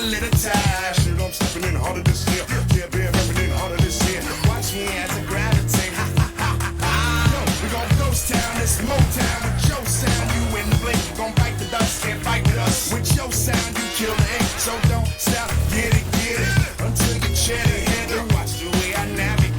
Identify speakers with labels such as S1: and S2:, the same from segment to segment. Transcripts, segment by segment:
S1: little time. Shit, I'm stepping in harder this year. Yeah, been repping in harder this year. Watch me as I gravitate. Yo, we gon' ghost town, this Motown with your sound. You in the blink, gon' bite the dust, can't fight with us. With your sound, you kill the ink, so don't stop, get it, until you chat it, hit it. Watch the way I navigate.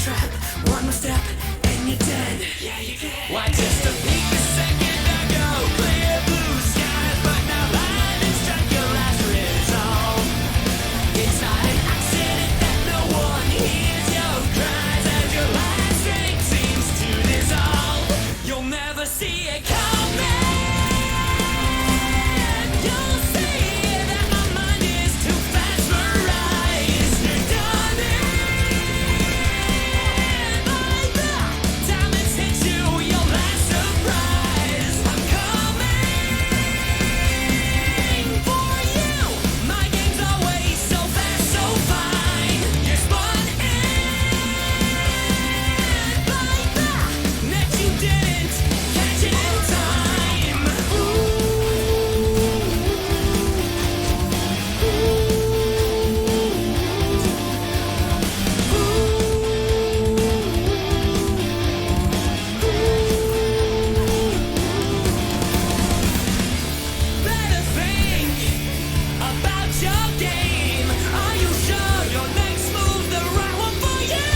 S1: trap. One more step and you're dead. Yeah, you're dead. Why just a peek a second ago? Clear blue skies, but now lightning struck your last resolve. It's not an accident that no one hears your cries as your last strength seems to dissolve. You'll never see it coming. You'll see that my mind is too fast for rise. You're done in by the time it's hit you, your last surprise. I'm coming for you. My game's always so fast, so fine. You're spun in by the net you didn't catch it in time. Better think about your game. Are you sure your next move's the right one for you?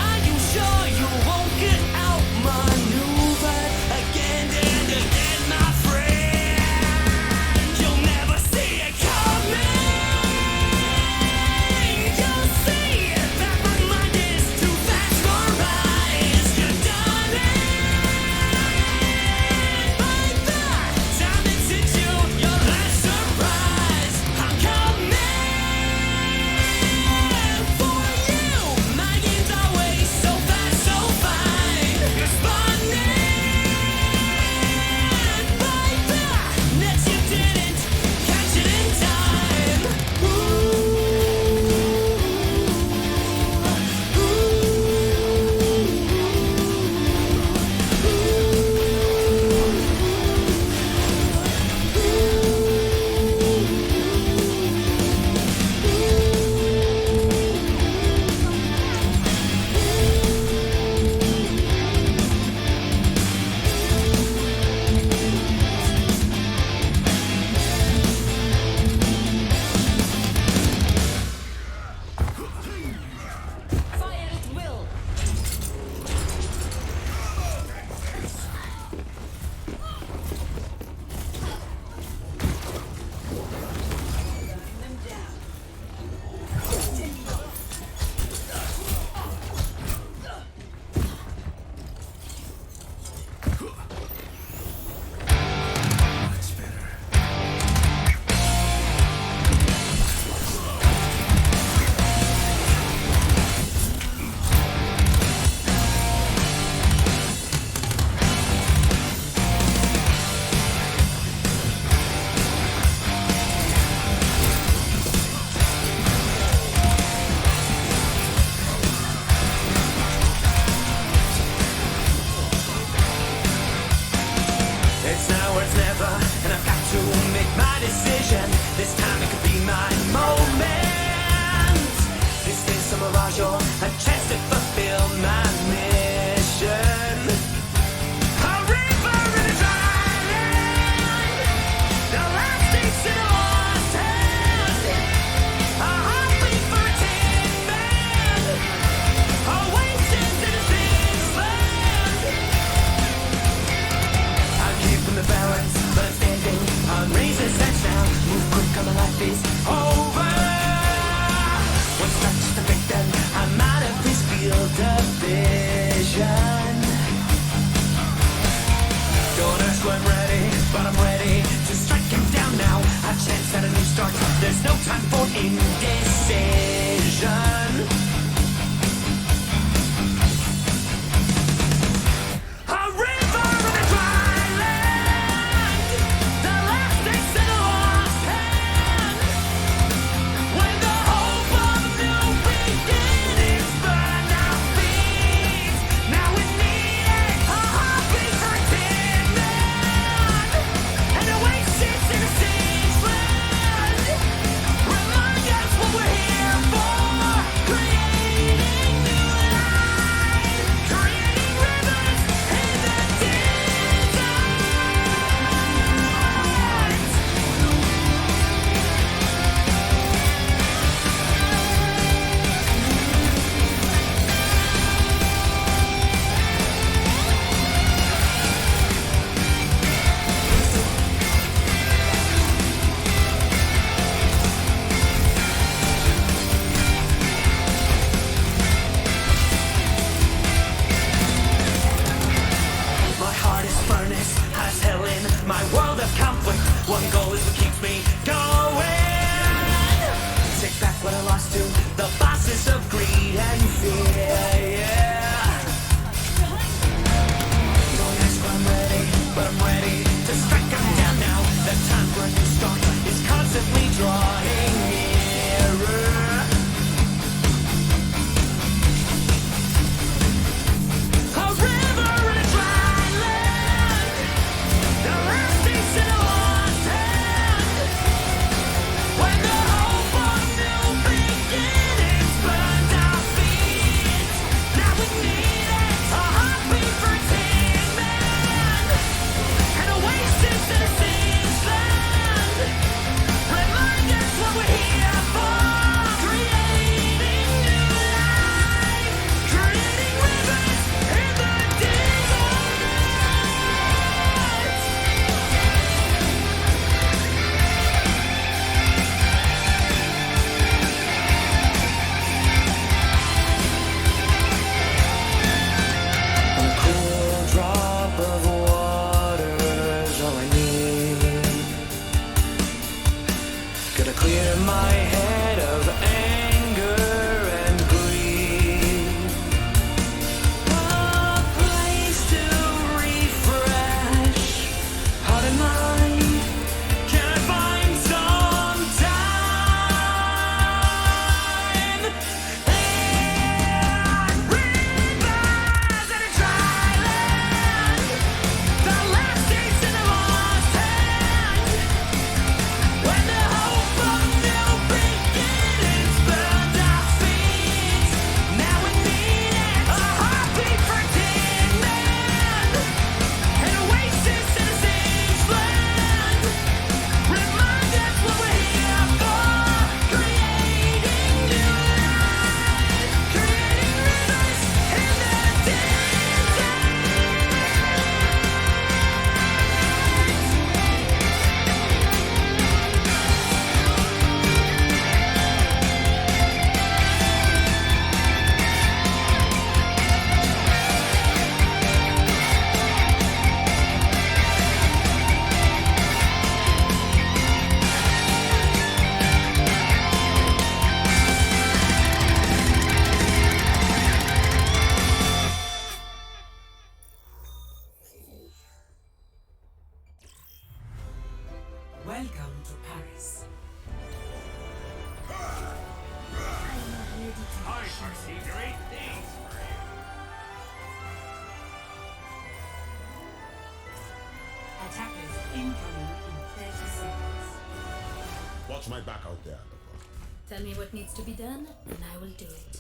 S1: Are you sure you won't get outmaneuvered again and again, my friend? You'll never see it coming. You'll see that my mind is too fast for rise. You're done by the time it's hit you, your last surprise. I'm coming for you. My game's always so fast, so fine. You're spun in by the nets you didn't catch it in time. Fire at will. It's now or it's never, and I've got to make my decision. This time it could be my moment. This is a mirage or a chance to fulfill my mission. A river in a dry land, the last taste in a lost hand, a heartbeat for a tin man, oasis in a strange land. I'm keeping the balance, but I'm standing on razor's edge now. Move quick, or my life is over. One touch just a victim, I'm out of his field of vision. Don't ask when I'm ready, but I'm ready to strike him down now. A chance at a new start, there's no time for indecision. A river in a dry land, the last taste in a lost hand. When the hope of new beginnings burned our feet, now we need it, a heartbeat for a tin man, an oasis in a strange land. Remind us what we're here for. Create
S2: Incoming in 30 seconds.
S1: Watch my back out there.
S3: Tell me what needs to be done, and I will do it.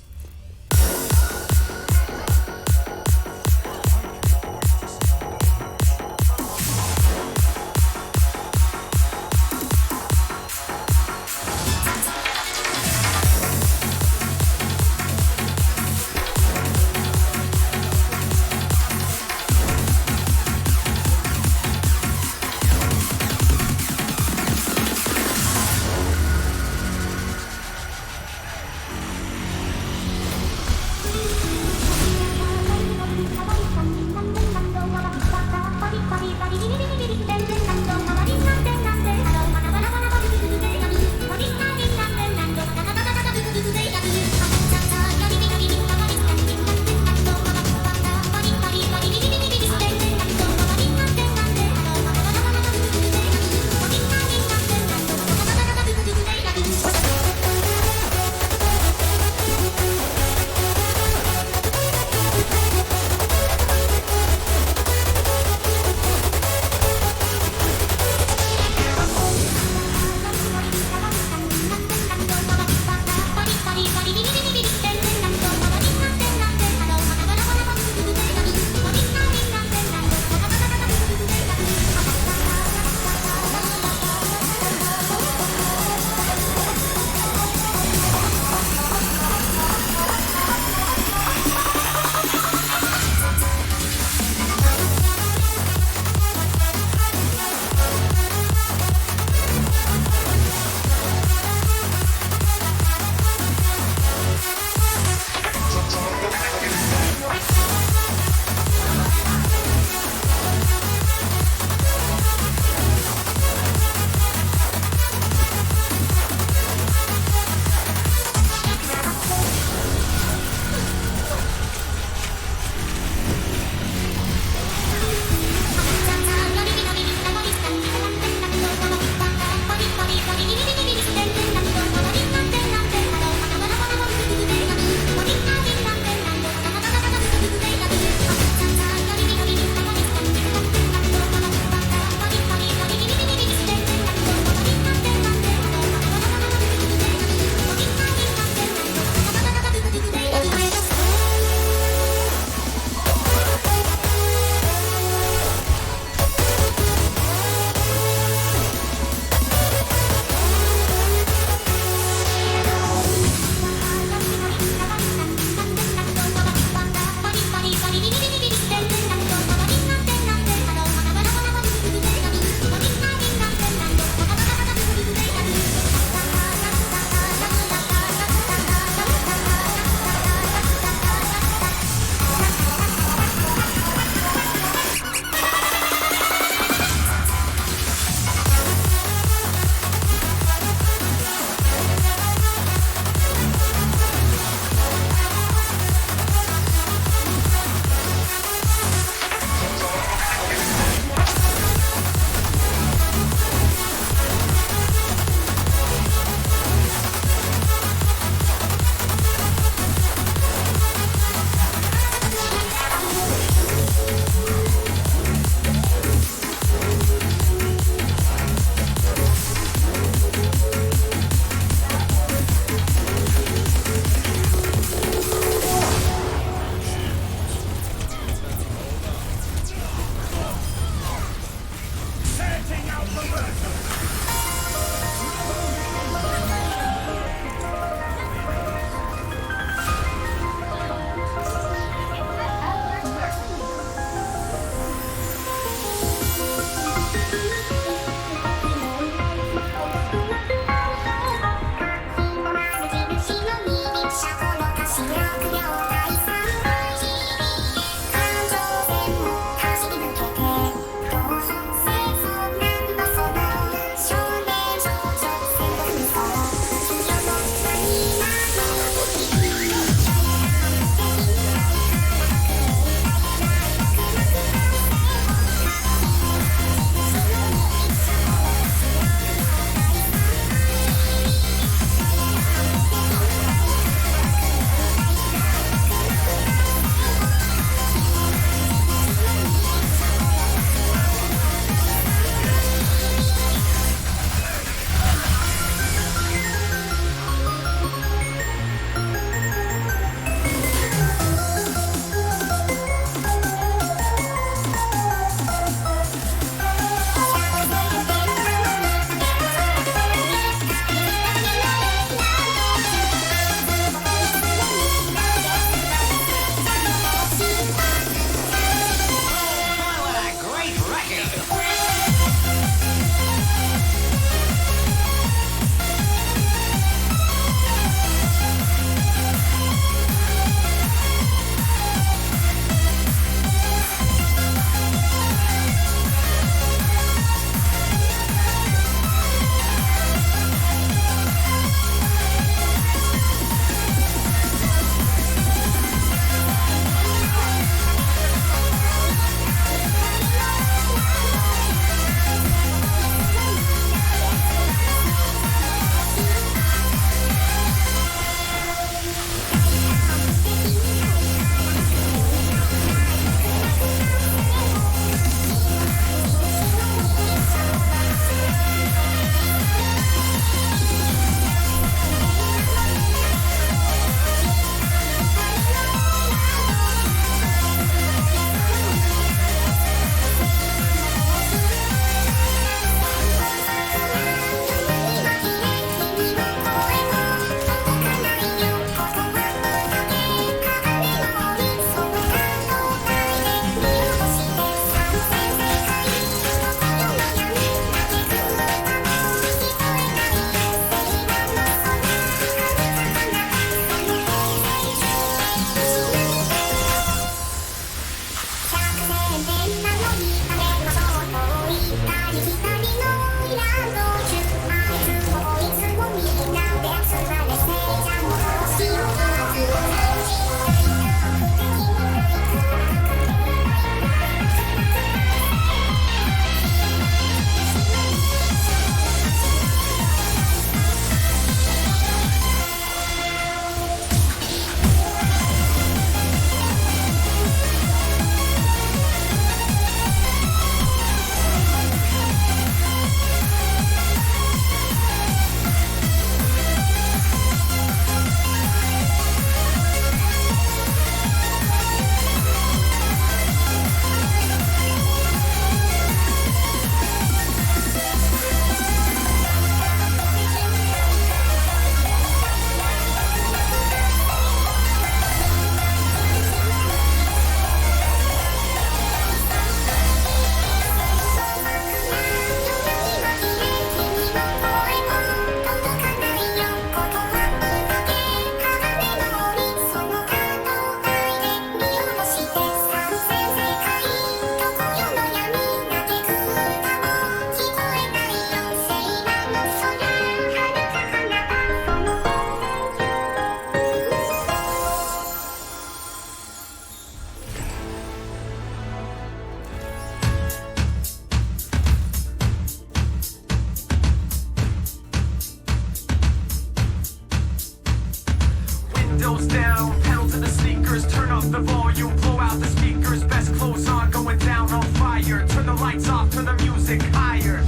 S4: you. Blow out the speakers, best clothes on, going down on fire. Turn the lights off, turn the music higher.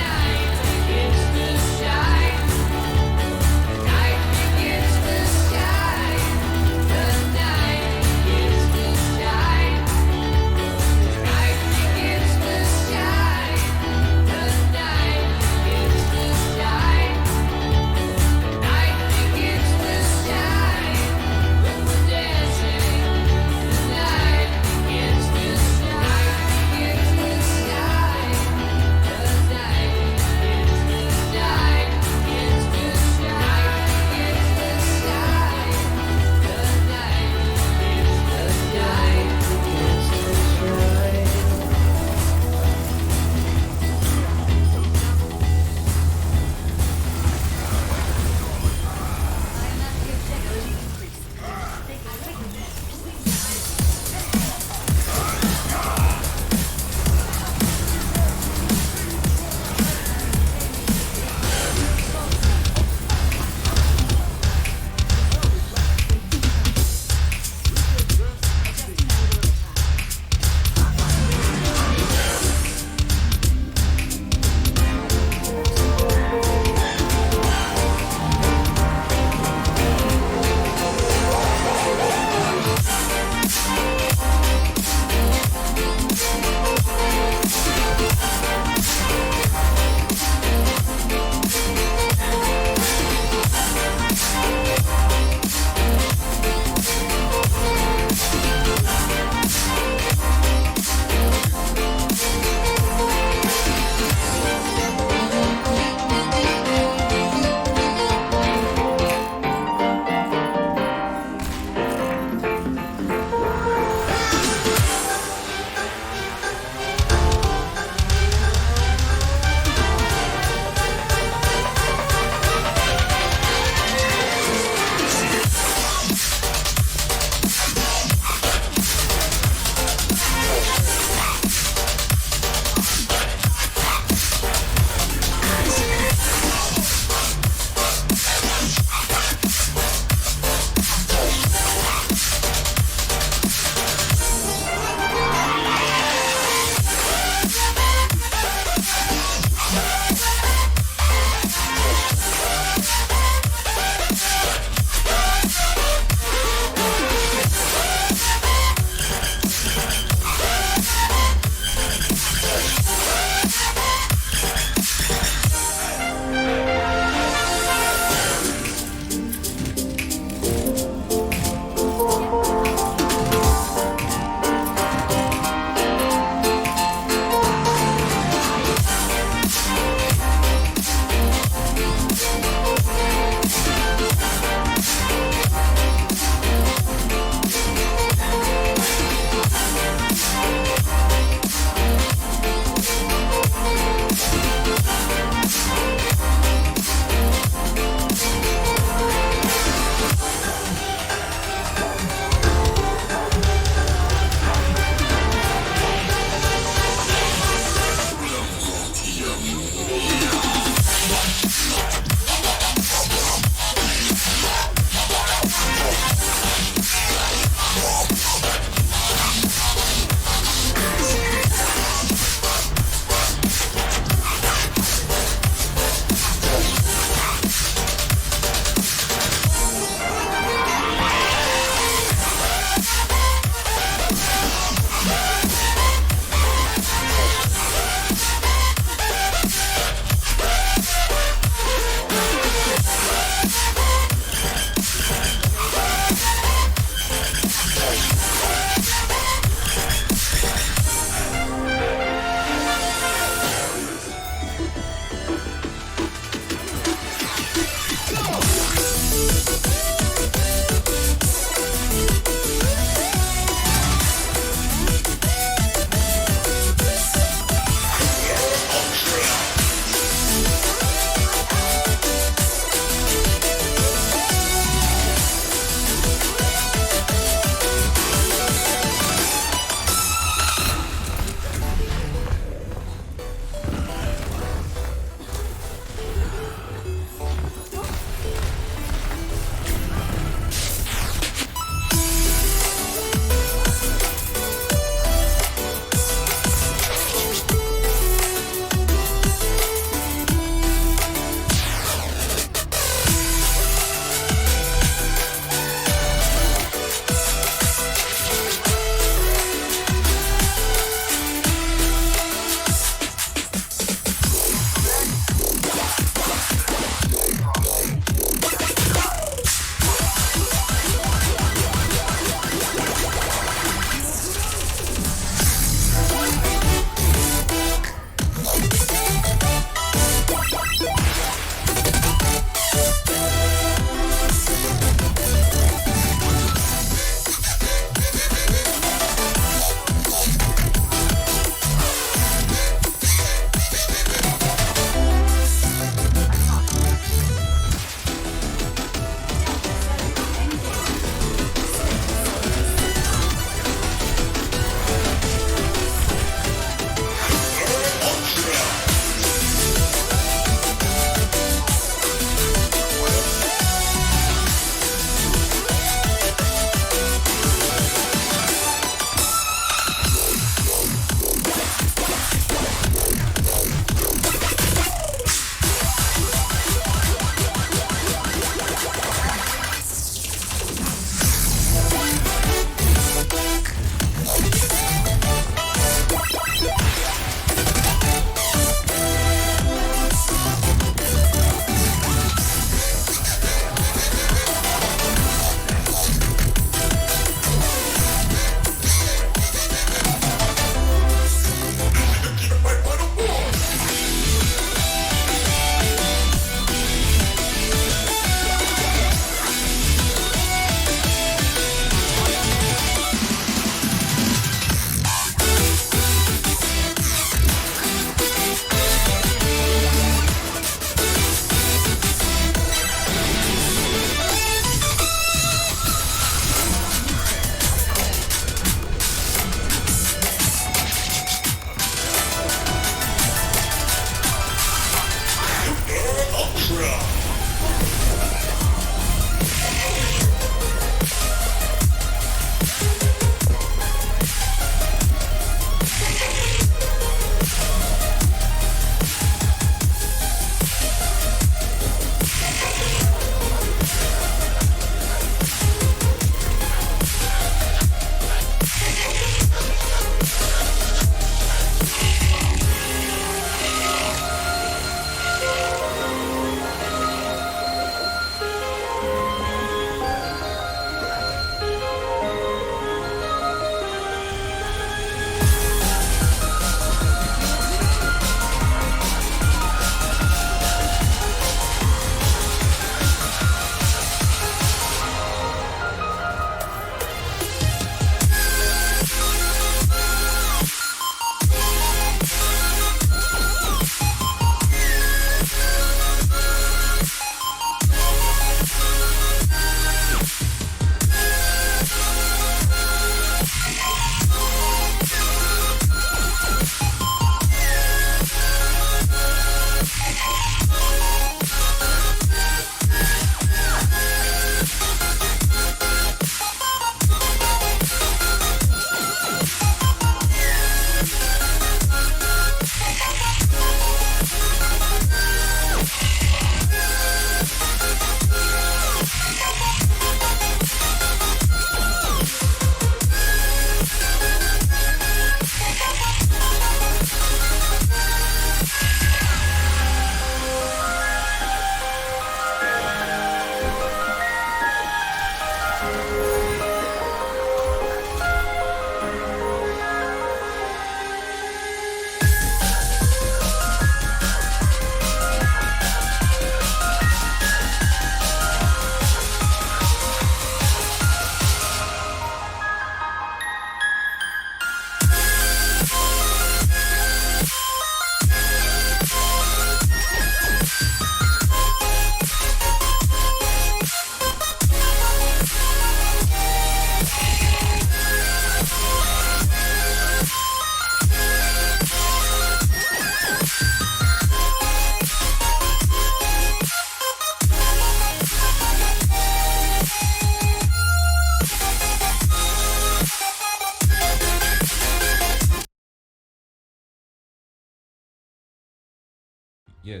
S5: Yeah.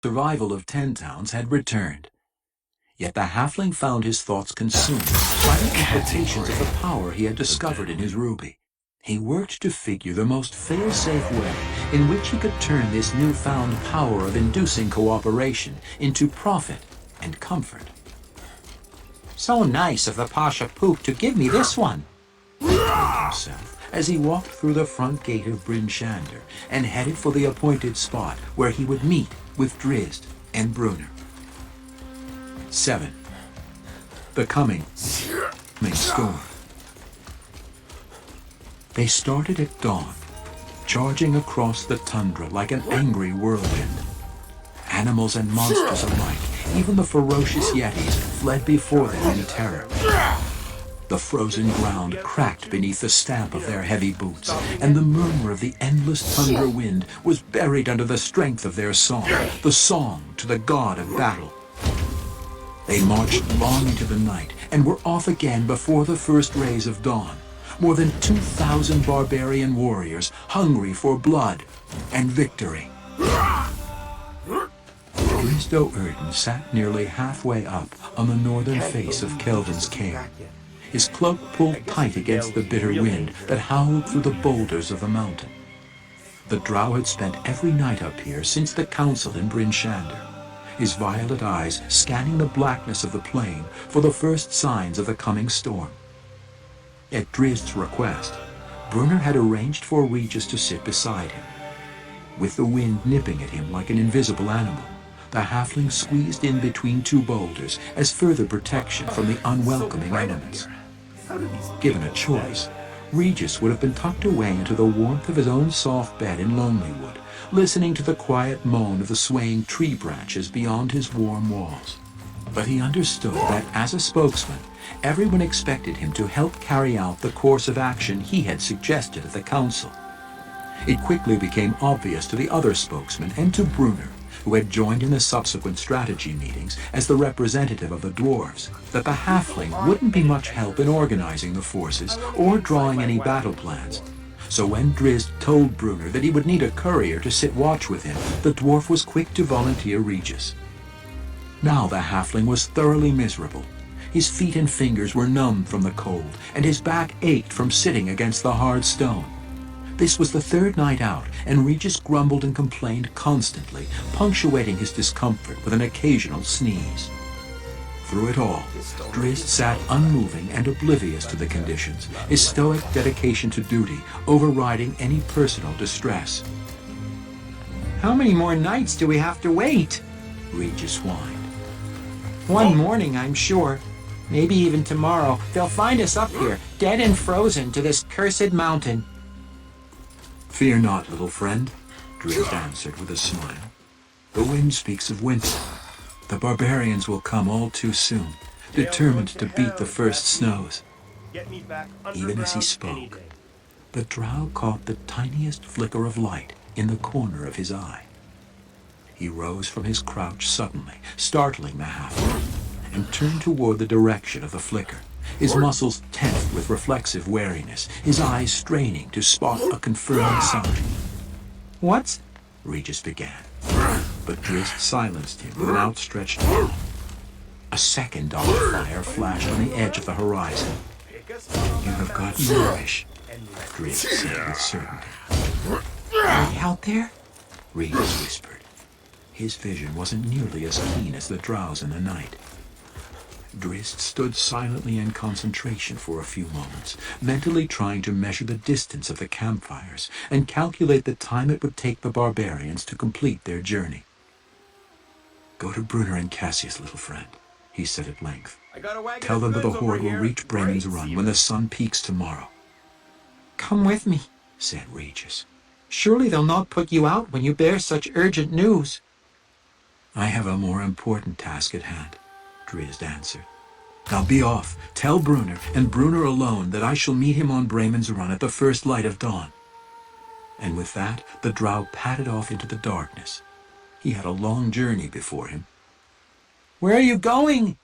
S6: Survival of 10 towns had returned. Yet the halfling found his thoughts consumed by the implications of the power he had discovered in his ruby. He worked to figure the most fail-safe way in which he could turn this newfound power of inducing cooperation into profit and comfort.
S7: So nice of the Pasha Poop to give me this one,
S6: He told himself as he walked through the front gate of Bryn Shander and headed for the appointed spot where he would meet with Drizzt and Brunner. 7. The coming storm. They started at dawn, charging across the tundra like an angry whirlwind. Animals and monsters alike, even the ferocious yetis, fled before them in terror. The frozen ground cracked beneath the stamp of their heavy boots, and the murmur of the endless tundra wind was buried under the strength of their song, the song to the god of battle. They marched long into the night and were off again before the first rays of dawn. More than 2,000 barbarian warriors hungry for blood and victory. Drizzt Do'Urden sat nearly halfway up on the northern face of Kelvin's cave, his cloak pulled tight against the bitter wind that howled through the boulders of the mountain. The drow had spent every night up here since the council in Bryn Shander, his violet eyes scanning the blackness of the plain for the first signs of the coming storm. At Drizzt's request, Brunner had arranged for Regis to sit beside him. With the wind nipping at him like an invisible animal, the halfling squeezed in between two boulders as further protection from the unwelcoming elements. Given a choice, Regis would have been tucked away into the warmth of his own soft bed in Lonelywood, listening to the quiet moan of the swaying tree branches beyond his warm walls. But he understood that as a spokesman, everyone expected him to help carry out the course of action he had suggested at the council. It quickly became obvious to the other spokesman and to Brunner, who had joined in the subsequent strategy meetings as the representative of the dwarves, that the halfling wouldn't be much help in organizing the forces or drawing any battle plans. So when Drizzt told Brunner that he would need a courier to sit watch with him, the dwarf was quick to volunteer Regis. Now the halfling was thoroughly miserable. His feet and fingers were numb from the cold, and his back ached from sitting against the hard stone. This was the third night out, and Regis grumbled and complained constantly, punctuating his discomfort with an occasional sneeze. Through it all, Drizzt sat unmoving and oblivious to the conditions, his stoic dedication to duty overriding any personal distress.
S7: How many more nights do we have to wait?
S6: Regis whined.
S7: One morning, I'm sure. Maybe even tomorrow. They'll find us up here, dead and frozen to this cursed mountain.
S6: Fear not, little friend, Drizzt answered with a smile. The wind speaks of winter. The barbarians will come all too soon, determined to beat the first snows. Even as he spoke, the drow caught the tiniest flicker of light in the corner of his eye. He rose from his crouch suddenly, startling the halfling, and turned toward the direction of the flicker, his muscles tense with reflexive wariness, his eyes straining to spot a confirming sign.
S7: What's...
S6: Regis began, but Drizzt silenced him with an outstretched arm. A second dot of fire flashed on the edge of the horizon. You have got your wish, Drizzt said with certainty.
S7: Are they out there?
S6: Regis whispered. His vision wasn't nearly as keen as the Drow's in the night. Drizzt stood silently in concentration for a few moments, mentally trying to measure the distance of the campfires and calculate the time it would take the barbarians to complete their journey. "Go to Brunner and Cassius, little friend," he said at length.
S4: I got a wagon.
S6: "Tell them that the horde will reach Bremen's
S4: Great,
S6: Run
S4: see
S6: when
S4: you.
S6: the sun peaks tomorrow."
S7: Come with me,
S6: said Regis.
S7: surely they'll not put you out when you bear such urgent news.
S6: "I have a more important task at hand," Drizzt answered. "Now be off. Tell Brunner, and Brunner alone, that I shall meet him on Bremen's Run at the first light of dawn." And with that, the Drow padded off into the darkness. He had a long journey before him.
S7: Where are you going?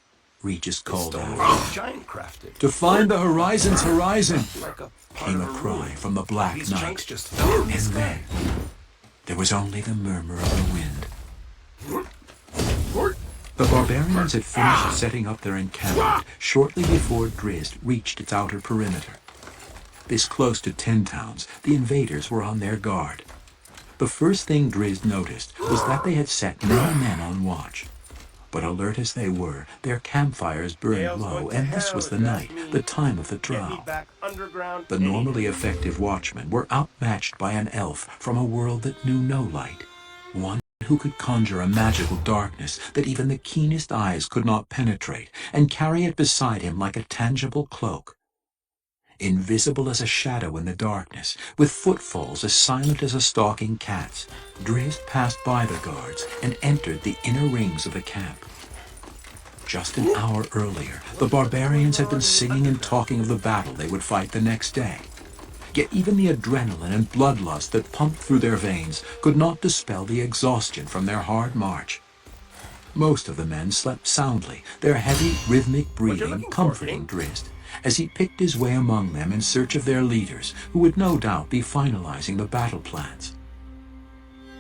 S6: Regis called out.
S4: Giant crafted.
S6: "To find the horizon's horizon,"
S4: Like a
S6: came a cry from the black
S4: These
S6: night.
S4: chunks just fell in the
S6: And
S4: sky.
S6: then there was only the murmur of the wind. The barbarians had finished setting up their encampment shortly before Drizzt reached its outer perimeter. This close to 10 towns, the invaders were on their guard. The first thing Drizzt noticed was that they had set many men on watch. But alert as they were, their campfires burned low, and this was the night, the time of the
S4: Get me
S6: Drow.
S4: back underground.
S6: The normally effective watchmen were outmatched by an elf from a world that knew no light, one who could conjure a magical darkness that even the keenest eyes could not penetrate, and carry it beside him like a tangible cloak. Invisible as a shadow in the darkness, with footfalls as silent as a stalking cat's, Drizzt passed by the guards and entered the inner rings of the camp. Just an hour earlier, the barbarians had been singing and talking of the battle they would fight the next day. Yet even the adrenaline and bloodlust that pumped through their veins could not dispel the exhaustion from their hard march. Most of the men slept soundly, their heavy, rhythmic breathing
S4: looking for,
S6: comforting Drizzt, as he picked his way among them in search of their leaders, who would no doubt be finalizing the battle plans.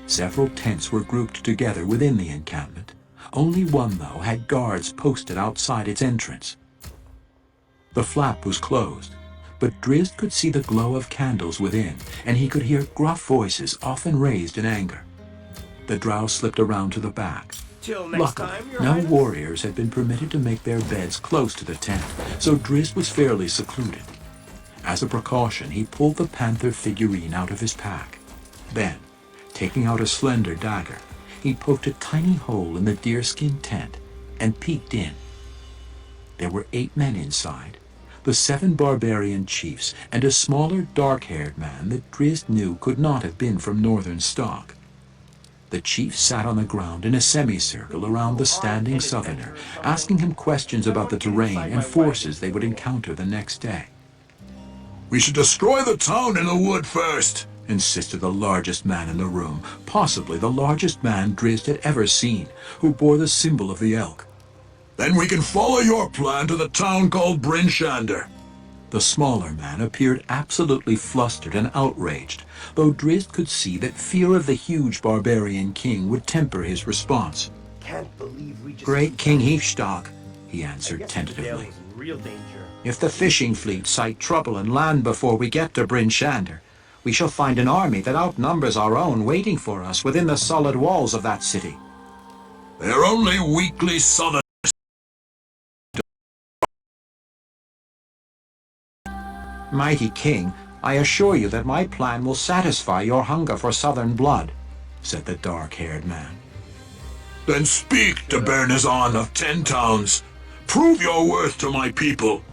S6: Several tents were grouped together within the encampment. Only one, though, had guards posted outside its entrance. The flap was closed, but Drizzt could see the glow of candles within, and he could hear gruff voices often raised in anger. The Drow slipped around to the back.
S4: Till next
S6: Luckily,
S4: time, Your
S6: no
S4: Highness.
S6: warriors had been permitted to make their beds close to the tent, so Drizzt was fairly secluded. As a precaution, he pulled the panther figurine out of his pack. Then, taking out a slender dagger, he poked a tiny hole in the deerskin tent and peeked in. There were 8 men inside, the 7 barbarian chiefs and a smaller dark-haired man that Drizzt knew could not have been from northern stock. The chief sat on the ground in a semicircle around the standing southerner, asking him questions about the terrain and forces they would encounter the next day. "We should destroy the town in the wood first," insisted the largest man in the room, possibly the largest man Drizzt had ever seen, who bore the symbol of the elk. "Then we can follow your plan to the town called Brinshander." The smaller man appeared absolutely flustered and outraged, though Drizzt could see that fear of the huge barbarian king would temper his response.
S4: Can't believe we just.
S7: Great King Heefstock,
S4: I
S7: he answered
S4: guess the
S7: tentatively.
S4: Dale was in real danger.
S7: If the fishing fleet sight trouble and land before we get to Bryn Shander, we shall find an army that outnumbers our own waiting for us within the solid walls of that city.
S6: "They're only weakly southern."
S7: Mighty King, I assure you that my plan will satisfy your hunger for southern blood, said the dark-haired man.
S6: "Then speak to Bernazon of 10 towns. Prove your worth to my people."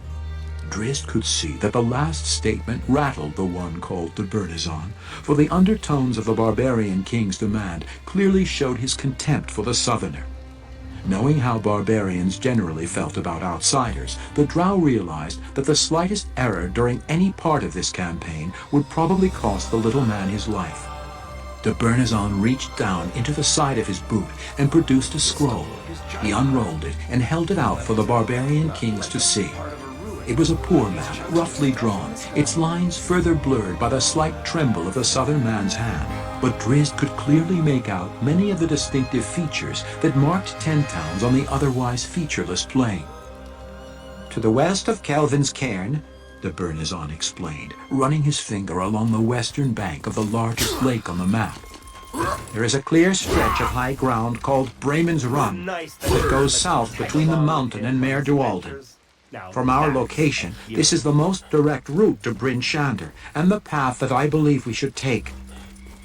S6: Drizzt could see that the last statement rattled the one called to Bernazon, for the undertones of the barbarian king's demand clearly showed his contempt for the southerner. Knowing how barbarians generally felt about outsiders, the Drow realized that the slightest error during any part of this campaign would probably cost the little man his life. De Bernazon reached down into the side of his boot and produced a scroll. He unrolled it and held it out for the barbarian kings to see. It was a poor map, roughly drawn, its lines further blurred by the slight tremble of the southern man's hand. But Drizzt could clearly make out many of the distinctive features that marked 10 towns on the otherwise featureless plain.
S7: To the west of Kelvin's Cairn,
S6: De Bernazon explained, running his finger along the western bank of the largest lake on the map.
S7: There is a clear stretch of high ground called Bremen's Run that goes south between the mountain and Mare Dualden. From our location, this is the most direct route to Bryn Shander, and the path that I believe we should take.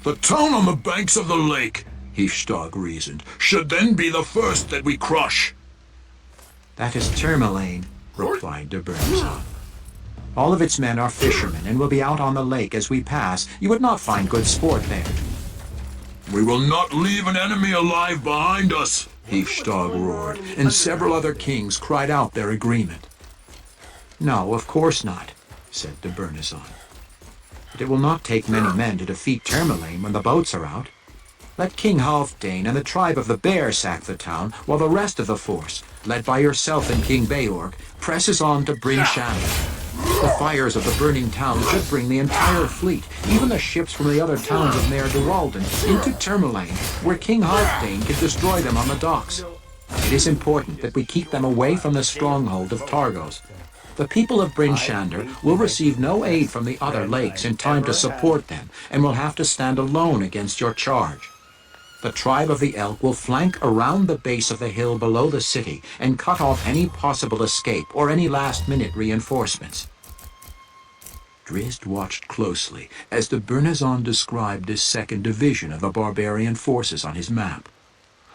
S6: The town on the banks of the lake, Hifstag reasoned, should then be the first that we crush.
S7: That is Tourmaline, replied de Bernazon. All of its men are fishermen and will be out on the lake as we pass. You would not find good sport there.
S6: We will not leave an enemy alive behind us, Hifstag roared, and several other kings cried out their agreement.
S7: No, of course not, said de Bernazon. But it will not take many men to defeat Tourmaline when the boats are out. Let King Halfdane and the tribe of the Bear sack the town, while the rest of the force, led by yourself and King Beorg, presses on to Bryn Shander. The fires of the burning town should bring the entire fleet, even the ships from the other towns of Mare Dualden, into Tourmaline, where King Halfdane can destroy them on the docks. It is important that we keep them away from the stronghold of Targos. The people of Bryn Shander will receive no aid from the other lakes in time to support them, and will have to stand alone against your charge. The tribe of the Elk will flank around the base of the hill below the city and cut off any possible escape or any last-minute reinforcements. Drizzt watched closely as de Bernazon described this second division of the barbarian forces on his map.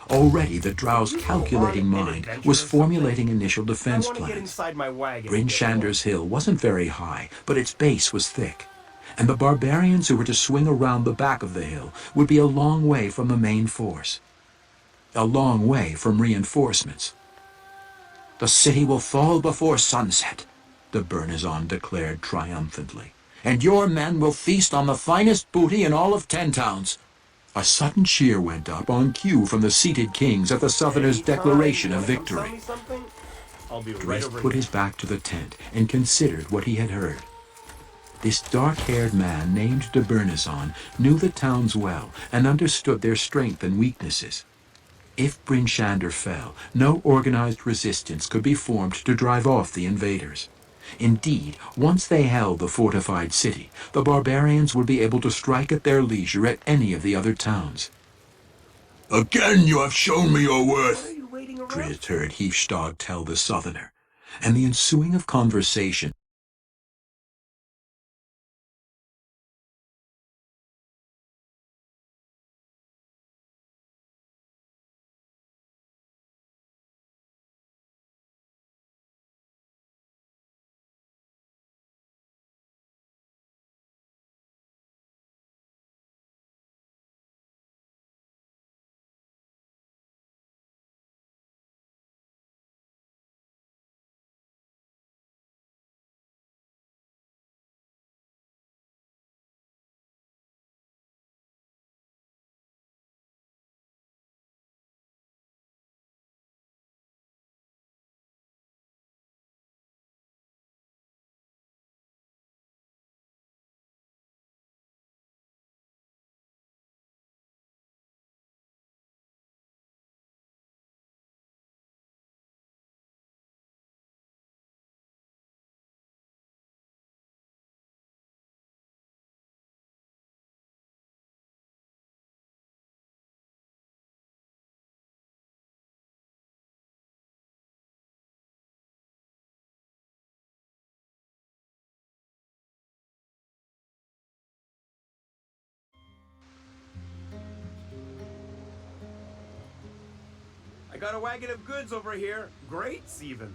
S7: Already the Drow's calculating mind was formulating initial defense plans. Bryn Shander's hill wasn't very high, but its base was thick, and the barbarians who were to swing around the back of the hill would be a long way from the main force. A long way from reinforcements. The city will fall before sunset, de Bernazon declared triumphantly, and your men will feast on the finest booty in all of Ten Towns. A sudden cheer went up on cue from the seated kings at the Southerner's declaration of victory. Drizzt put his back to the tent and considered what he had heard. This dark-haired man named de Bernazon knew the towns well and understood their strength and weaknesses. If Bryn Shander fell, no organized resistance could be formed to drive off the invaders. Indeed, once they held the fortified city, the barbarians would be able to strike at their leisure at any of the other towns.
S6: Again you have shown me your worth, Drizzt heard Hifstag tell the Southerner, and the ensuing of conversation
S5: I got a wagon of goods over here. Greats, even.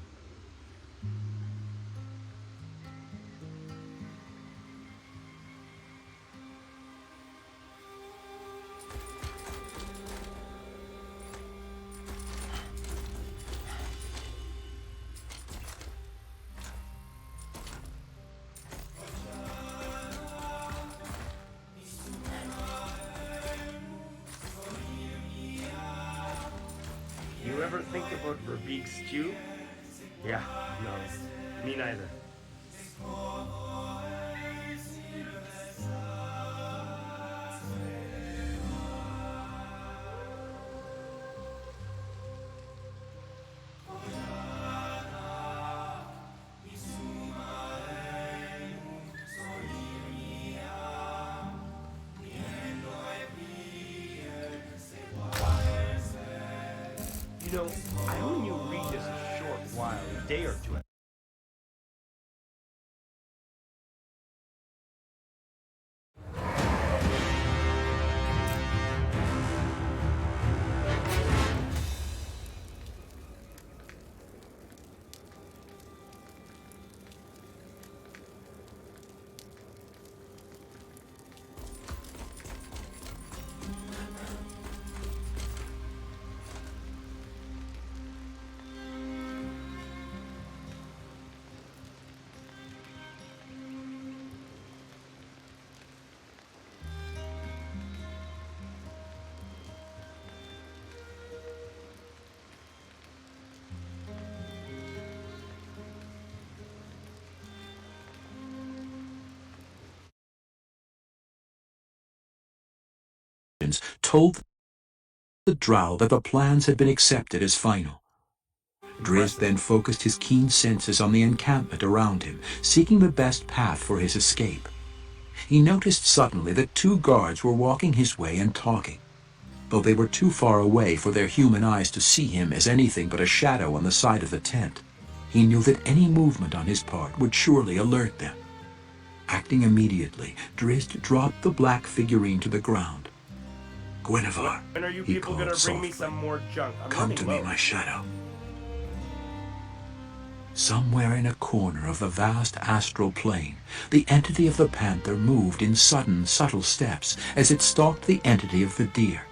S5: You ever think about Rabik's stew? Yeah, no, me neither. So, I only knew Regis a short while, a day or two.
S6: told the drow that the plans had been accepted as final. Drizzt then focused his keen senses on the encampment around him, seeking the best path for his escape. He noticed suddenly that 2 guards were walking his way and talking. Though they were too far away for their human eyes to see him as anything but a shadow on the side of the tent, he knew that any movement on his part would surely alert them. Acting immediately, Drizzt dropped the black figurine to the ground. "Guinevere,"
S5: When are you
S6: he
S5: people
S6: called
S5: gonna bring
S6: softly.
S5: me some more junk? I'm
S6: "Come
S5: running
S6: to me,
S5: low."
S6: my shadow." Somewhere in a corner of the vast astral plane, the entity of the panther moved in sudden, subtle steps as it stalked the entity of the deer.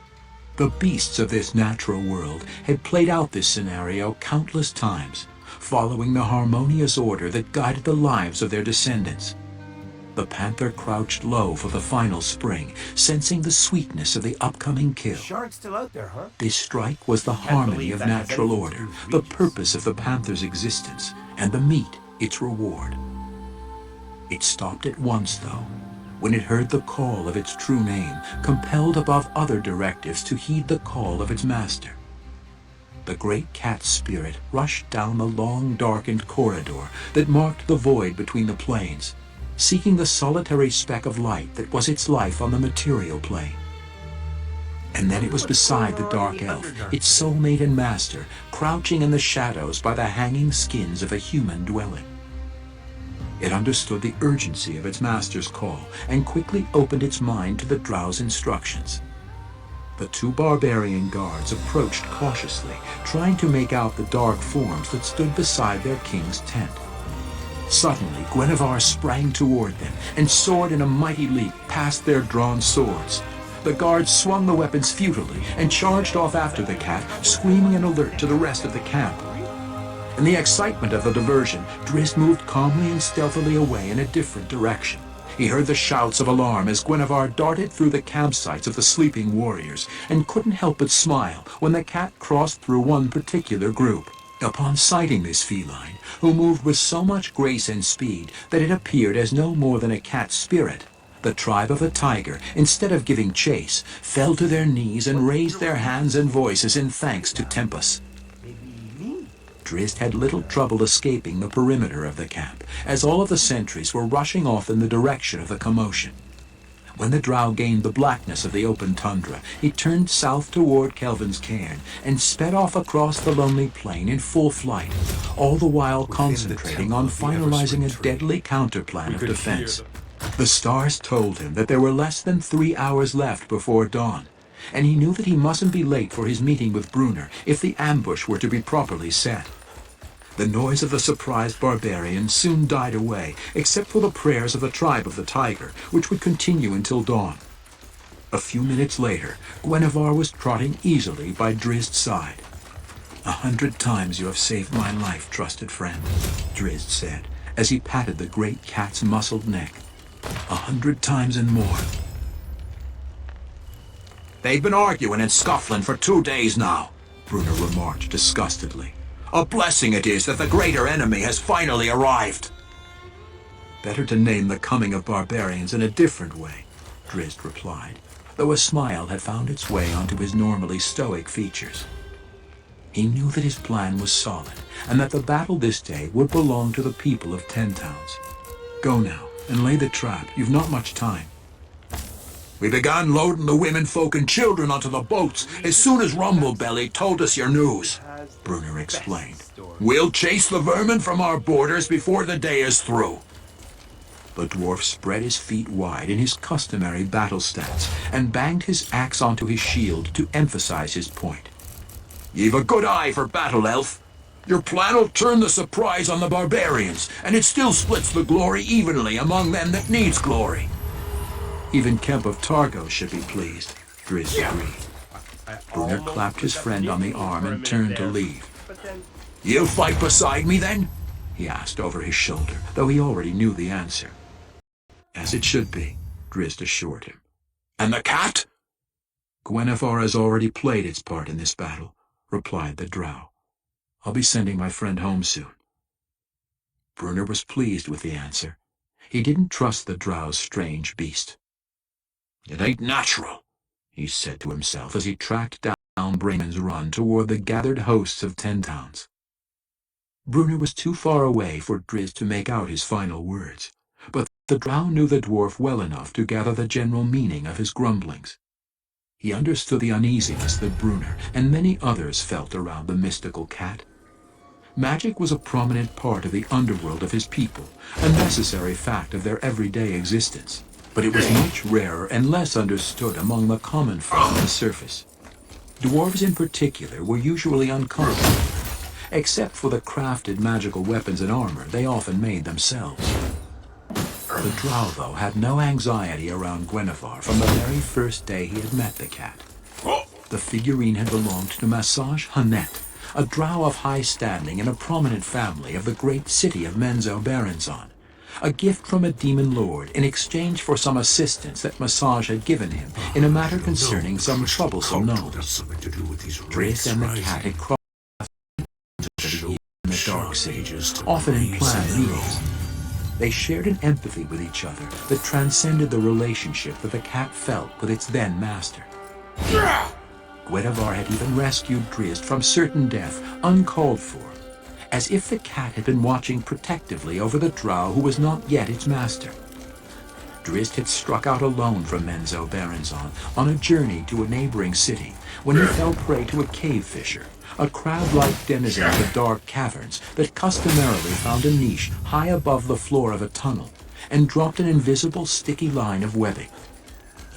S6: The beasts of this natural world had played out this scenario countless times, following the harmonious order that guided the lives of their descendants. The panther crouched low for the final spring, sensing the sweetness of the upcoming kill.
S8: Shark's still out there, huh?
S6: This strike was the harmony of natural order, the purpose of the panther's existence, and the meat its reward. It stopped at once, though, when it heard the call of its true name, compelled above other directives to heed the call of its master. The great cat spirit rushed down the long, darkened corridor that marked the void between the planes, seeking the solitary speck of light that was its life on the material plane. And then it was beside the dark elf, its soulmate and master, crouching in the shadows by the hanging skins of a human dwelling. It understood the urgency of its master's call and quickly opened its mind to the drow's instructions. The 2 barbarian guards approached cautiously, trying to make out the dark forms that stood beside their king's tent. Suddenly, Guinevere sprang toward them and soared in a mighty leap past their drawn swords. The guards swung the weapons futilely and charged off after the cat, screaming an alert to the rest of the camp. In the excitement of the diversion, Drizzt moved calmly and stealthily away in a different direction. He heard the shouts of alarm as Guinevere darted through the campsites of the sleeping warriors, and couldn't help but smile when the cat crossed through one particular group. Upon sighting this feline, who moved with so much grace and speed that it appeared as no more than a cat spirit, the tribe of the tiger, instead of giving chase, fell to their knees and raised their hands and voices in thanks to Tempus. Drizzt had little trouble escaping the perimeter of the camp, as all of the sentries were rushing off in the direction of the commotion. When the drow gained the blackness of the open tundra, he turned south toward Kelvin's cairn and sped off across the lonely plain in full flight, all the while concentrating on finalizing a deadly counterplan of defense. The stars told him that there were less than 3 hours left before dawn, and he knew that he mustn't be late for his meeting with Brunner if the ambush were to be properly set. The noise of the surprised barbarians soon died away, except for the prayers of the tribe of the tiger, which would continue until dawn. A few minutes later, Guinevere was trotting easily by Drizzt's side. "100 times you have saved my life, trusted friend," Drizzt said, as he patted the great cat's muscled neck. 100 times and more. "They've been arguing and scuffling for 2 days now," Brunner remarked disgustedly. "A blessing it is that the greater enemy has finally arrived." "Better to name the coming of barbarians in a different way," Drizzt replied, though a smile had found its way onto his normally stoic features. He knew that his plan was solid, and that the battle this day would belong to the people of 10 towns. "Go now, and lay the trap. You've not much time." "We began loading the women folk and children onto the boats as soon as Rumblebelly told us your news,"
S5: has the
S6: Bruner
S5: best
S6: explained.
S5: story.
S6: We'll chase the vermin from our borders before the day is through. The dwarf spread his feet wide in his customary battle stance and banged his axe onto his shield to emphasize his point. You've a good eye for battle, elf. Your plan'll turn the surprise on the barbarians, and it still splits the glory evenly among them that needs glory. Even Kemp of Targo should be pleased, Driz agreed. Bruner
S5: Almost
S6: clapped his
S5: put
S6: friend
S5: that
S6: on the
S5: knee
S6: arm
S5: for a
S6: and
S5: minute
S6: turned to
S5: there,
S6: leave.
S5: but then
S6: You fight beside me, then? He asked over his shoulder, though he already knew the answer. As it should be, Drizzt assured him. And the cat? Gwenevere has already played its part in this battle, replied the drow. I'll be sending my friend home soon. Bruner was pleased with the answer. He didn't trust the drow's strange beast. It ain't natural, he said to himself as he tracked down Bremen's run toward the gathered hosts of 10 towns. Bruner was too far away for Drizzt to make out his final words, but the drow knew the dwarf well enough to gather the general meaning of his grumblings. He understood the uneasiness that Bruner and many others felt around the mystical cat. Magic was a prominent part of the underworld of his people, a necessary fact of their everyday existence, but it was much rarer and less understood among the common folk on the surface. Dwarves in particular were usually uncomfortable, except for the crafted magical weapons and armor they often made themselves. The drow, though, had no anxiety around Gwenevere from the very first day he had met the cat. The figurine had belonged to Massage Hanet, a drow of high standing in a prominent family of the great city of Menzoberranzan, a gift from a demon lord in exchange for some assistance that Massage had given him in a matter concerning some troublesome gnomes. Drizzt and the cat had crossed in the dark city, often in planned meetings. They shared an empathy with each other that transcended the relationship that the cat felt with its then master. Gwenevere had even rescued Drizzt from certain death, uncalled for, as if the cat had been watching protectively over the drow who was not yet its master. Drizzt had struck out alone from Menzoberranzan on a journey to a neighboring city when he fell prey to a cave fisher, a crab-like denizen of the dark caverns that customarily found a niche high above the floor of a tunnel and dropped an invisible sticky line of webbing.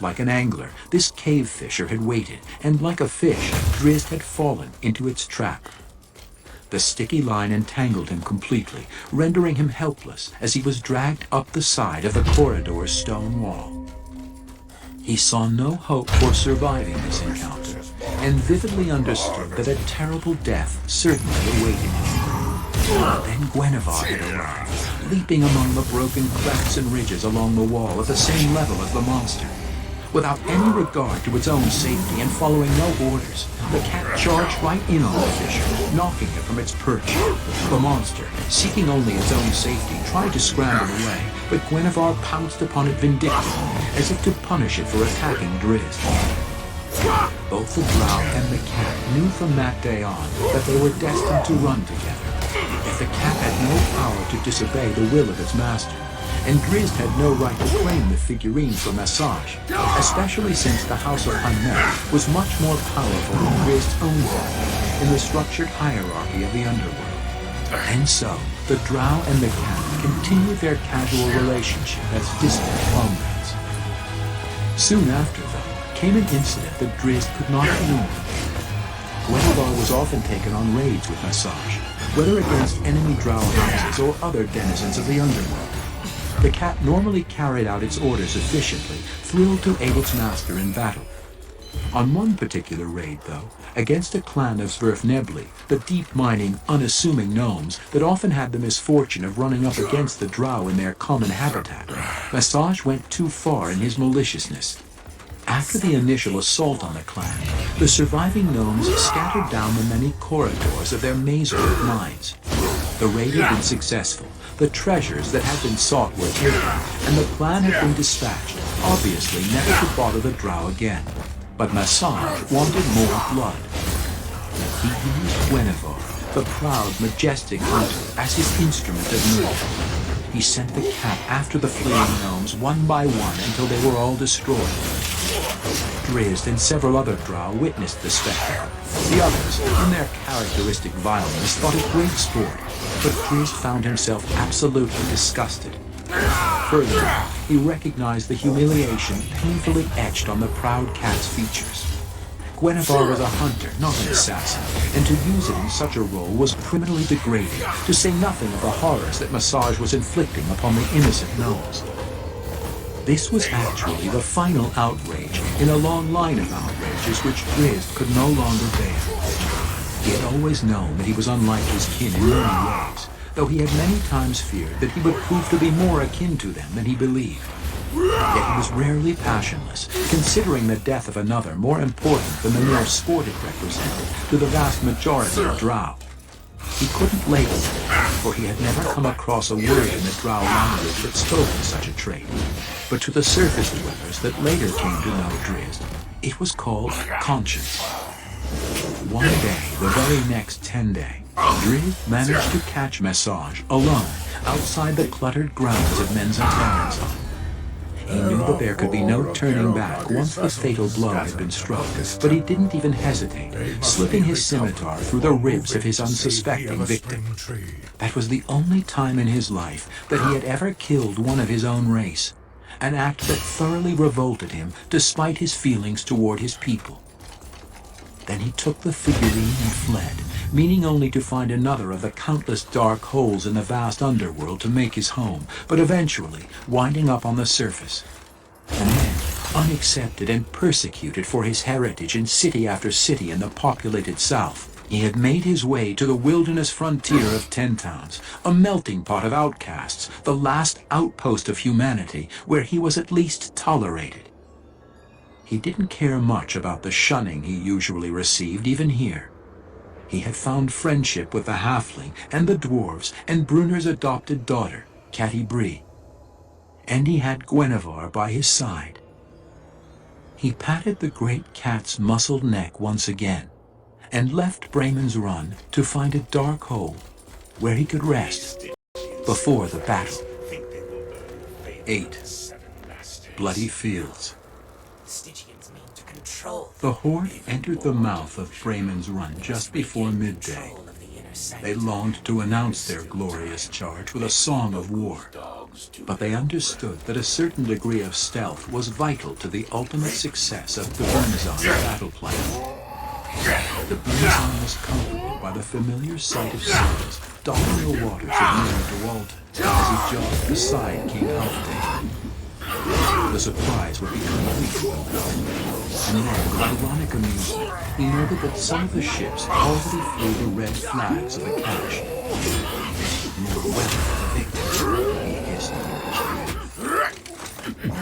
S6: Like an angler, this cave fisher had waited, and like a fish, Drizzt had fallen into its trap. The sticky line entangled him completely, rendering him helpless as he was dragged up the side of the corridor's stone wall. He saw no hope for surviving this encounter, and vividly understood that a terrible death certainly awaited him. Then Gwenevere had arrived, leaping among the broken clefts and ridges along the wall at the same level as the monster. Without any regard to its own safety and following no orders, the cat charged right in on the fisher, knocking it from its perch. The monster, seeking only its own safety, tried to scramble away, but Gwenevere pounced upon it vindictively, as if to punish it for attacking Drizzt. Both the drow and the cat knew from that day on that they were destined to run together. If the cat had no power to disobey the will of its master, and Drizzt had no right to claim the figurine for Massage, especially since the House of Hanet was much more powerful than Drizzt's own family in the structured hierarchy of the underworld. And so, the drow and the cat continued their casual relationship as distant comrades. Soon after, though, came an incident that Drizzt could not ignore. Gwenevere was often taken on raids with Massage, whether against enemy drow houses or other denizens of the underworld. The cat normally carried out its orders efficiently, thrilled to aid its master in battle. On one particular raid, though, against a clan of Sverfnebli, the deep-mining, unassuming gnomes that often had the misfortune of running up against the drow in their common habitat, Massage went too far in his maliciousness. After the initial assault on the clan, the surviving gnomes scattered down the many corridors of their maze-like mines. The raid had been successful. The treasures that had been sought were taken, and the clan had been dispatched, obviously never to bother the drow again. But Massage wanted more blood. He used Gwenevere, the proud, majestic hunter, as his instrument of murder. He sent the cat after the fleeing gnomes one by one until they were all destroyed. Drizzt and several other drow witnessed the spectacle. The others, in their characteristic vileness, thought it great sport, but Drizzt found himself absolutely disgusted. Further, he recognized the humiliation painfully etched on the proud cat's features. Guinevere was a hunter, not an assassin, and to use it in such a role was criminally degrading, to say nothing of the horrors that Massage was inflicting upon the innocent gnomes. This was actually the final outrage in a long line of outrages which Drizzt could no longer bear. He had always known that he was unlike his kin in many ways, though he had many times feared that he would prove to be more akin to them than he believed. Yet he was rarely passionless, considering the death of another more important than the mere sport it represented to the vast majority of drow. He couldn't label it, for he had never come across a word in the drow language that spoke of such a trait. But to the surface dwellers that later came to know Drizzt, it was called conscience. One day, the very next 10-day, Drizzt managed to catch Massage alone outside the cluttered grounds of Menza. He knew that there could be no turning back once the fatal blow had been struck, but he didn't even hesitate, slipping his scimitar through the ribs of his unsuspecting victim. That was the only time in his life that he had ever killed one of his own race, an act that thoroughly revolted him despite his feelings toward his people. Then he took the figurine and fled, meaning only to find another of the countless dark holes in the vast underworld to make his home, but eventually winding up on the surface. And then, unaccepted and persecuted for his heritage in city after city in the populated south, he had made his way to the wilderness frontier of Ten Towns, a melting pot of outcasts, the last outpost of humanity where he was at least tolerated. He didn't care much about the shunning he usually received even here. He had found friendship with the halfling and the dwarves and Brunner's adopted daughter, Catti Brie. And he had Guinevere by his side. He patted the great cat's muscled neck once again, and left Bremen's Run to find a dark hole where he could rest before the battle. 8. Bloody Fields.
S2: Stygians mean to control
S6: The horde entered the mouth of Bremen's Run just before midday.
S2: control of the inner
S6: They
S2: sanctum.
S6: longed to announce their glorious charge with a song of war, but they understood that a certain degree of stealth was vital to the ultimate success of the Bernizon's battle plan. The Bernizon was comforted by the familiar sight of sails dotting the waters of Mir Dewalton as he jogged beside King Halfdan. The surprise would be complete, and then, with ironic amusement, he noted that some of the ships already flew the red flags of the catch. More weather for the victims, he hissed.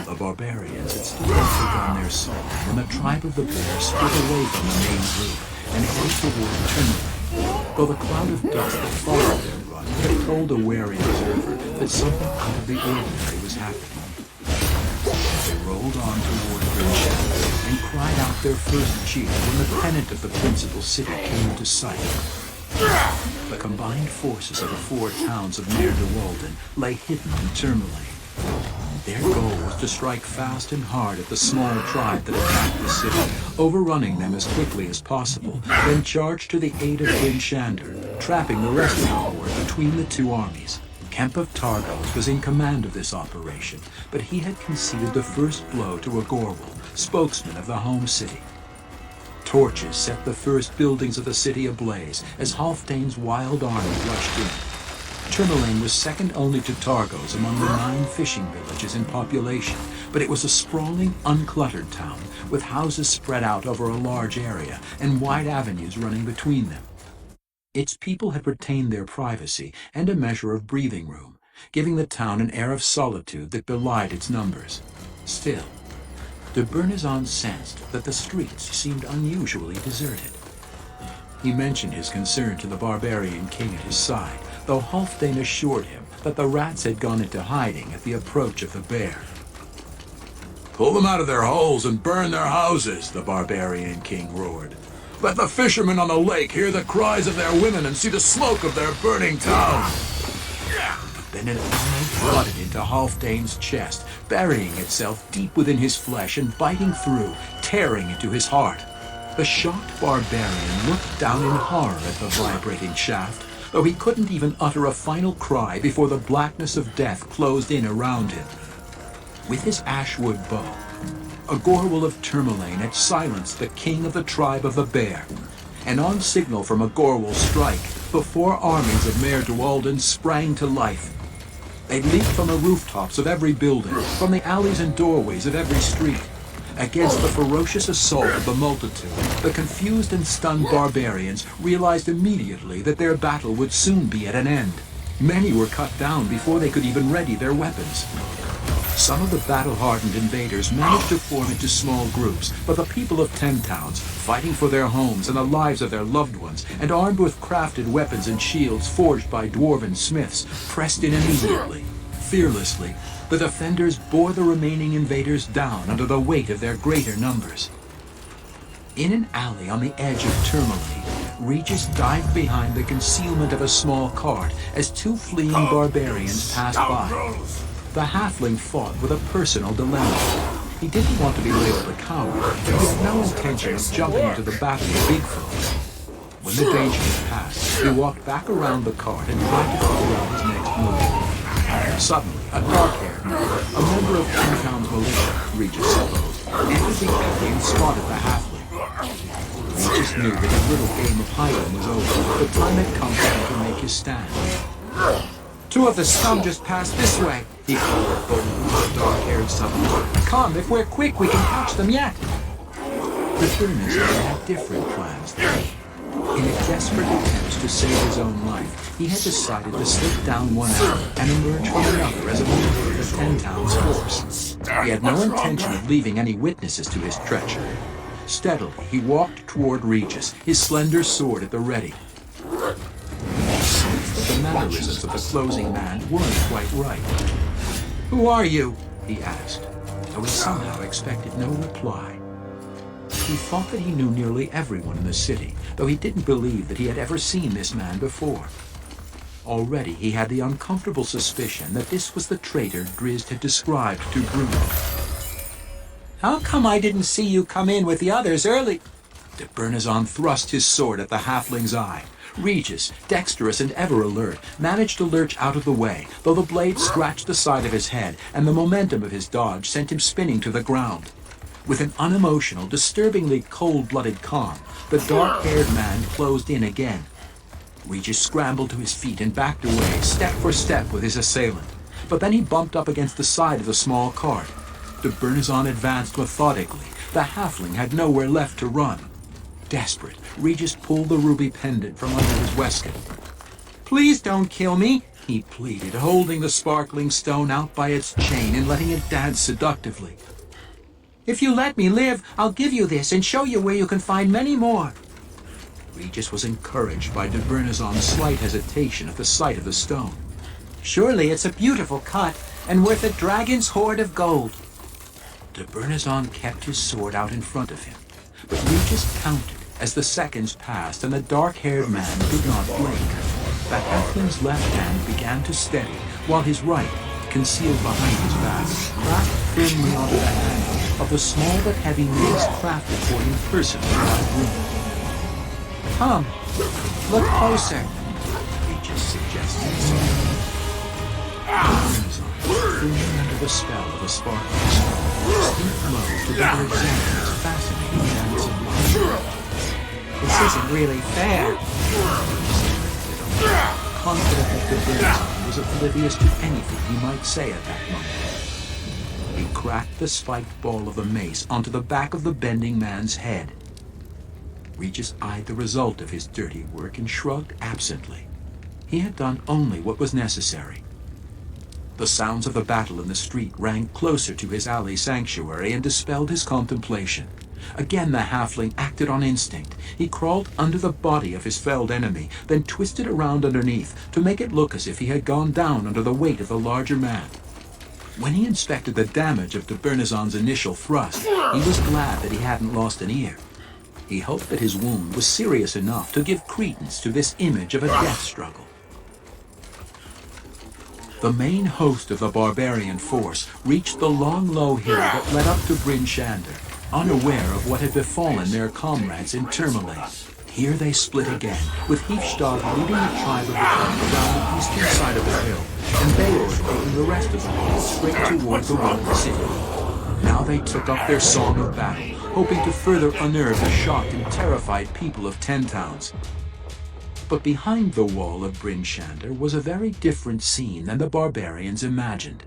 S6: The barbarians had still begun their song when the tribe of the bear split away from the main group and headed toward Trinity, though the cloud of dust that followed their run had told a wary observer that something out of the ordinary was happening. They rolled on toward Grimshaw and cried out their first cheer when the pennant of the principal city came into sight. The combined forces of the 4 towns of Mir Dewalden lay hidden in Tourmaline. Their goal was to strike fast and hard at the small tribe that attacked the city, overrunning them as quickly as possible, then charge to the aid of Grimshander, trapping the rest of the horde between the two armies. Kemp of Targos was in command of this operation, but he had conceded the first blow to Agorwal, spokesman of the home city. Torches set the first buildings of the city ablaze as Halfdane's wild army rushed in. Tourmaline was second only to Targos among the 9 fishing villages in population, but it was a sprawling, uncluttered town with houses spread out over a large area and wide avenues running between them. Its people had retained their privacy and a measure of breathing room, giving the town an air of solitude that belied its numbers. Still, de Bernizon sensed that the streets seemed unusually deserted. He mentioned his concern to the barbarian king at his side, though Halfdane assured him that the rats had gone into hiding at the approach of the bear. "Pull them out of their holes and burn their houses," the barbarian king roared. "Let the fishermen on the lake hear the cries of their women and see the smoke of their burning town." Then an arrow flooded into Halfdane's chest, burying itself deep within his flesh and biting through, tearing into his heart. The shocked barbarian looked down in horror at the vibrating shaft, though he couldn't even utter a final cry before the blackness of death closed in around him. With his ashwood bow, a Gorwal of Tourmaline had silenced the king of the tribe of the Bear, and on signal from a Gorwal strike, the 4 armies of Mayor Dualden sprang to life. They leaped from the rooftops of every building, from the alleys and doorways of every street. Against the ferocious assault of the multitude, the confused and stunned barbarians realized immediately that their battle would soon be at an end. Many were cut down before they could even ready their weapons. Some of the battle-hardened invaders managed to form into small groups, but the people of 10 towns, fighting for their homes and the lives of their loved ones, and armed with crafted weapons and shields forged by dwarven smiths, pressed in immediately. Fearlessly, the defenders bore the remaining invaders down under the weight of their greater numbers. In an alley on the edge of Tourmaline, Regis dived behind the concealment of a small cart as 2 fleeing barbarians passed by. The halfling fought with a personal dilemma. He didn't want to be labeled a coward, but he had no intention of jumping into the battle with Bigfoot. When the danger had passed, he walked back around the cart and tried to figure out his next move. Suddenly, a dark-haired man, a member of Town's militia, Regis supposed, entered the alley and spotted the halfling. Regis knew that his little game of hiding was over. The time had come for him to make his stand. 2 of the scum just passed this way, he called boldly to the dark-haired someone. Come, if we're quick, we can catch them yet. The Burners had different plans, though. In a desperate attempt to save his own life, he had decided to slip down one alley and emerge from another as a member of the 10 Towns force. He had no intention of leaving any witnesses to his treachery. Steadily, he walked toward Regis, his slender sword at the ready. The mannerisms of the closing man weren't quite right. "Who are you?" he asked, though he somehow expected no reply. He thought that he knew nearly everyone in the city, though he didn't believe that he had ever seen this man before. Already he had the uncomfortable suspicion that this was the traitor Drizzt had described to Bruno. "How come I didn't see you come in with the others early?" De Bernazon thrust his sword at the halfling's eye. Regis, dexterous and ever alert, managed to lurch out of the way, though the blade scratched the side of his head, and the momentum of his dodge sent him spinning to the ground. With an unemotional, disturbingly cold-blooded calm, the dark-haired man closed in again. Regis scrambled to his feet and backed away, step for step with his assailant. But then he bumped up against the side of the small cart. De Bernazon advanced methodically. The halfling had nowhere left to run. Desperate, Regis pulled the ruby pendant from under his waistcoat. "Please don't kill me," he pleaded, holding the sparkling stone out by its chain and letting it dance seductively. "If you let me live, I'll give you this and show you where you can find many more." Regis was encouraged by de Bernazon's slight hesitation at the sight of the stone. "Surely it's a beautiful cut and worth a dragon's hoard of gold." De Bernazon kept his sword out in front of him, but Regis counted as the seconds passed and the dark-haired man did not blink. The halfling's left hand began to steady, while his right, concealed behind his back, clasped firmly onto the handle of the small but heavy mace crafted for him personally by Bruno. "Come, look closer," Regis suggested softly. Firmly under the spell of a sparkling stone, stooped low to better examine its fascinating dance of light. "This isn't really fair," confident that de Bernazon was oblivious to anything he might say at that moment. He cracked the spiked ball of the mace onto the back of the bending man's head. Regis eyed the result of his dirty work and shrugged absently. He had done only what was necessary. The sounds of the battle in the street rang closer to his alley sanctuary and dispelled his contemplation. Again the halfling acted on instinct. He crawled under the body of his felled enemy, then twisted around underneath to make it look as if he had gone down under the weight of the larger man. When he inspected the damage of de Bernazon's initial thrust, he was glad that he hadn't lost an ear. He hoped that his wound was serious enough to give credence to this image of a death struggle. The main host of the barbarian force reached the long, low hill that led up to Bryn Shander. unaware of what had befallen their comrades in Tourmaline. Here they split again, with Heefstad leading the tribe of the elk around the eastern side of the hill, and Beowulf taking the rest of the way straight toward the Roman city. Now they took up their song of battle, hoping to further unnerve the shocked and terrified people of Ten Towns. But behind the wall of Bryn Shander was a very different scene than the barbarians imagined.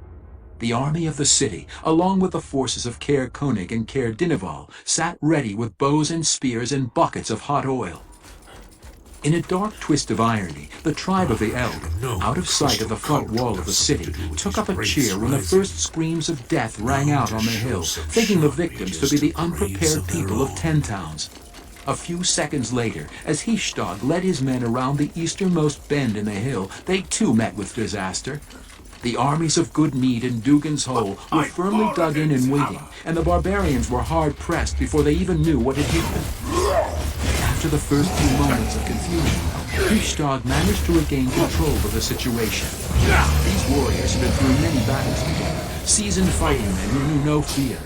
S6: The army of the city, along with the forces of Caer Konig and Caer Dineval, sat ready with bows and spears and buckets of hot oil. In a dark twist of irony, the tribe of the Elk, out of sight of the front wall of the city, took up a cheer when the first screams of death rang out on the hill, thinking the victims to be the unprepared people of Ten Towns. A few seconds later, as Heefstad led his men around the easternmost bend in the hill, they too met with disaster. The armies of Good Mead and Dugan's Hole were firmly dug in and waiting, and the barbarians were hard-pressed before they even knew what had hit them. After the first few moments of confusion, Heefstad managed to regain control of the situation. These warriors had been through many battles together, seasoned fighting men who knew no fear.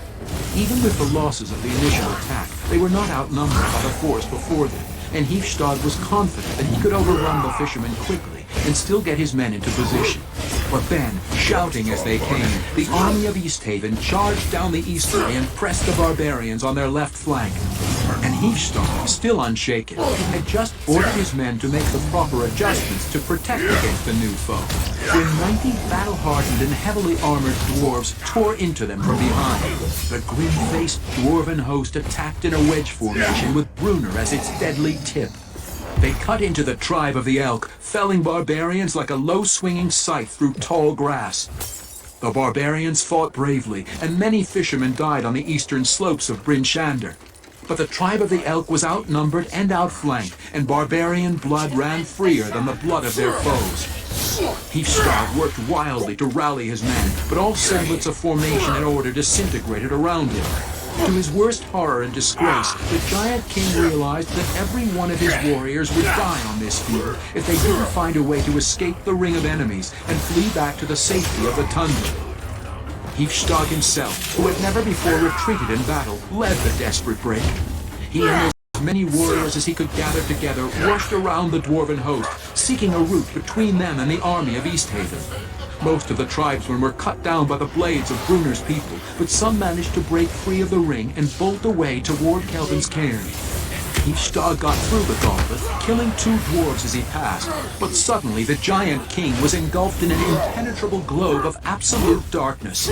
S6: Even with the losses of the initial attack, they were not outnumbered by the force before them, and Heefstad was confident that he could overrun the fishermen quickly and still get his men into position. But then, shouting as they came, the army of Easthaven charged down the easterly and pressed the barbarians on their left flank. And Heefstad, still unshaken, had just ordered his men to make the proper adjustments to protect against the new foe, when 90 battle-hardened and heavily armored dwarves tore into them from behind. The grim-faced dwarven host attacked in a wedge formation with Brunner as its deadly tip. They cut into the tribe of the Elk, felling barbarians like a low-swinging scythe through tall grass. The barbarians fought bravely, and many fishermen died on the eastern slopes of Bryn Shander. But the tribe of the Elk was outnumbered and outflanked, and barbarian blood ran freer than the blood of their foes. Heefstad worked wildly to rally his men, but all semblance of formation and order disintegrated around him. To his worst horror and disgrace, the Giant King realized that every one of his warriors would die on this field if they didn't find a way to escape the ring of enemies and flee back to the safety of the tundra. Heefstad himself, who had never before retreated in battle, led the desperate break. He and as many warriors as he could gather together rushed around the dwarven host, seeking a route between them and the army of Easthaven. Most of the tribesmen were cut down by the blades of Brunner's people, but some managed to break free of the ring and bolt away toward Kelvin's cairn. Heefstad got through the gauntlet, killing 2 dwarves as he passed, but suddenly the Giant King was engulfed in an impenetrable globe of absolute darkness.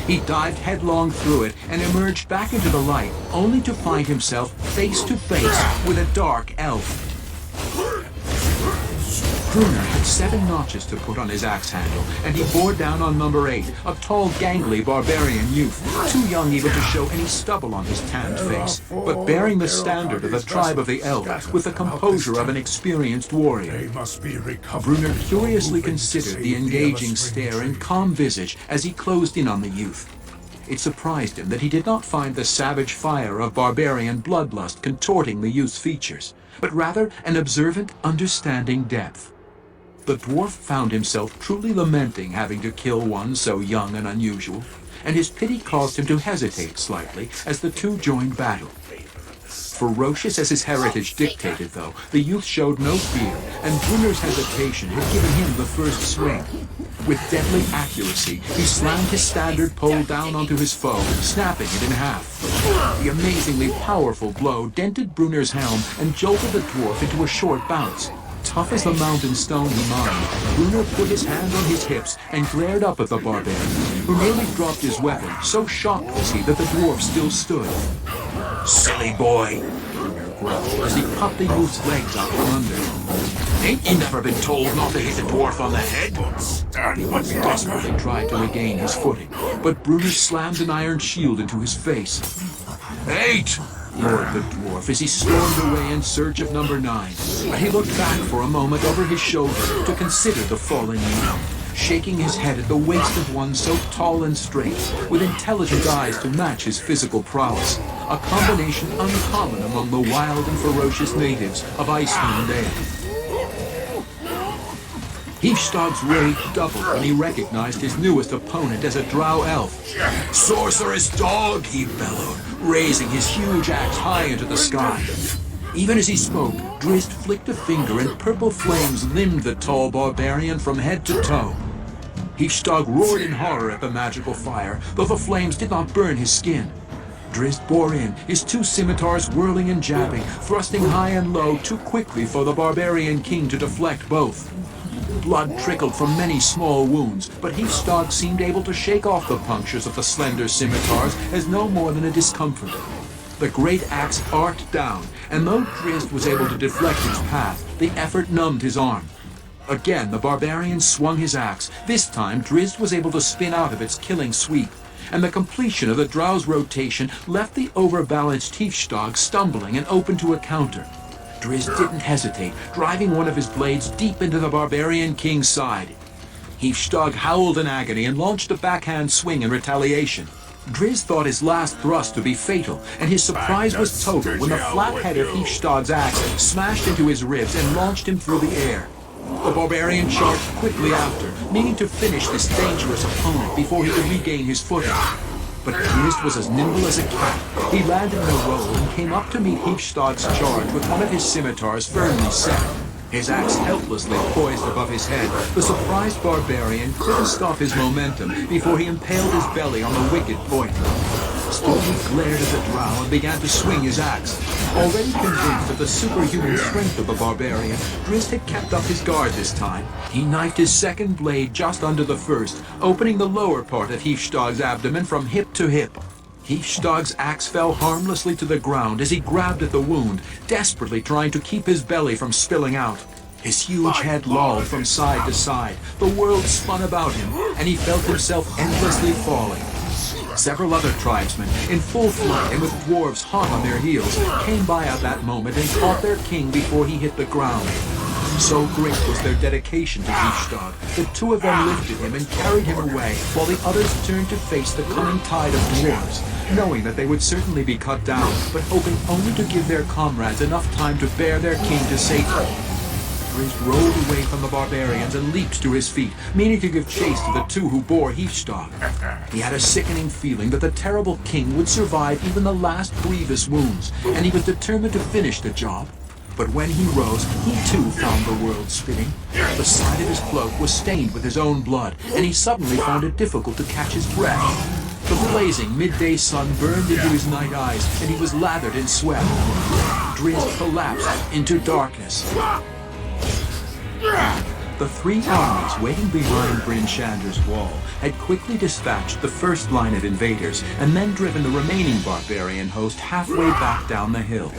S6: He dived headlong through it and emerged back into the light, only to find himself face to face with a dark elf. Brunner had 7 notches to put on his axe handle, and he bore down on number 8, a tall, gangly barbarian youth, too young even to show any stubble on his tanned face, but bearing the standard of the tribe of the Elk with the composure of an experienced warrior. Brunner curiously considered the engaging stare and calm visage as he closed in on the youth. It surprised him that he did not find the savage fire of barbarian bloodlust contorting the youth's features, but rather an observant, understanding depth. The dwarf found himself truly lamenting having to kill one so young and unusual, and his pity caused him to hesitate slightly as the two joined battle. Ferocious as his heritage dictated, though, the youth showed no fear, and Brunner's hesitation had given him the first swing. With deadly accuracy, he slammed his standard pole down onto his foe, snapping it in half. The amazingly powerful blow dented Brunner's helm and jolted the dwarf into a short bounce. Tough as the mountain stone he mined, Brunner put his hand on his hips and glared up at the barbarian, who nearly dropped his weapon, so shocked was he that the dwarf still stood. "Silly boy," Brunner growled as he cut the youth's legs out from under him. "Ain't you never been told not to hit a dwarf on the head?" The youth desperately tried to regain his footing, but Brunner slammed an iron shield into his face. "Eight!" roared the dwarf as he stormed away in search of number 9. But he looked back for a moment over his shoulder to consider the fallen youth, shaking his head at the waist of one so tall and straight, with intelligent eyes to match his physical prowess, a combination uncommon among the wild and ferocious natives of Icewind Dale. Hifstad's rage doubled when he recognized his newest opponent as a drow elf. "Sorcerous dog!" he bellowed, raising his huge axe high into the sky. Even as he spoke, Drizzt flicked a finger and purple flames limned the tall barbarian from head to toe. Hifstad roared in horror at the magical fire, though the flames did not burn his skin. Drizzt bore in, his two scimitars whirling and jabbing, thrusting high and low too quickly for the barbarian king to deflect both. Blood trickled from many small wounds, but Hifstad seemed able to shake off the punctures of the slender scimitars as no more than a discomfort. The great axe arced down, and though Drizzt was able to deflect its path, the effort numbed his arm. Again, the barbarian swung his axe. This time, Drizzt was able to spin out of its killing sweep, and the completion of the drow's rotation left the overbalanced Hifstad stumbling and open to a counter. Drizzt didn't hesitate, driving one of his blades deep into the barbarian king's side. Hifstad howled in agony and launched a backhand swing in retaliation. Drizzt thought his last thrust to be fatal, and his surprise was total when the flat head of Hifstad's axe smashed into his ribs and launched him through the air. The barbarian charged quickly after, meaning to finish this dangerous opponent before he could regain his footing. But Drizzt was as nimble as a cat. He landed in a roll and came up to meet Hifstad's charge with one of his scimitars firmly set. His axe helplessly poised above his head, the surprised barbarian couldn't stop his momentum before he impaled his belly on the wicked point. Still he glared at the drow and began to swing his axe. Already convinced of the superhuman strength of the barbarian, Drizzt had kept up his guard this time. He knifed his second blade just under the first, opening the lower part of Hifstad's abdomen from hip to hip. Hifstad's axe fell harmlessly to the ground as he grabbed at the wound, desperately trying to keep his belly from spilling out. His huge head lolled from side to side, the world spun about him, and he felt himself endlessly falling. Several other tribesmen, in full flight and with dwarves hot on their heels, came by at that moment and caught their king before he hit the ground. So great was their dedication to Hifstad that two of them lifted him and carried him away, while the others turned to face the coming tide of dwarves, knowing that they would certainly be cut down, but hoping only to give their comrades enough time to bear their king to safety. Drizzt rolled away from the barbarians and leaped to his feet, meaning to give chase to the two who bore Hifstad. He had a sickening feeling that the terrible king would survive even the last grievous wounds, and he was determined to finish the job. But when he rose, he too found the world spinning. The side of his cloak was stained with his own blood, and he suddenly found it difficult to catch his breath. The blazing midday sun burned into his night eyes, and he was lathered in sweat. Drizzt collapsed into darkness. The three armies waiting behind Bryn Shander's wall had quickly dispatched the first line of invaders and then driven the remaining barbarian host halfway back down the hill.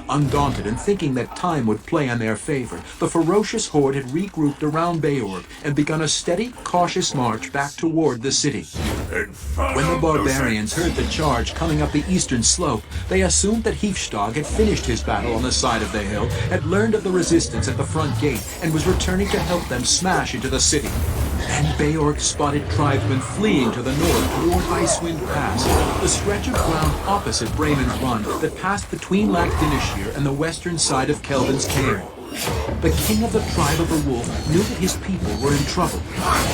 S6: Undaunted and thinking that time would play in their favor, the ferocious horde had regrouped around Beorg and begun a steady, cautious march back toward the city. When the barbarians heard the charge coming up the eastern slope, they assumed that Hifstad had finished his battle on the side of the hill, had learned of the resistance at the front gate, and was returning to help them smash into the city. And Beorg spotted tribesmen fleeing to the north toward Icewind Pass, the stretch of ground opposite Bremen's Run that passed between Lac-Dinishir and the western side of Kelvin's Cairn. The king of the tribe of the Wolf knew that his people were in trouble.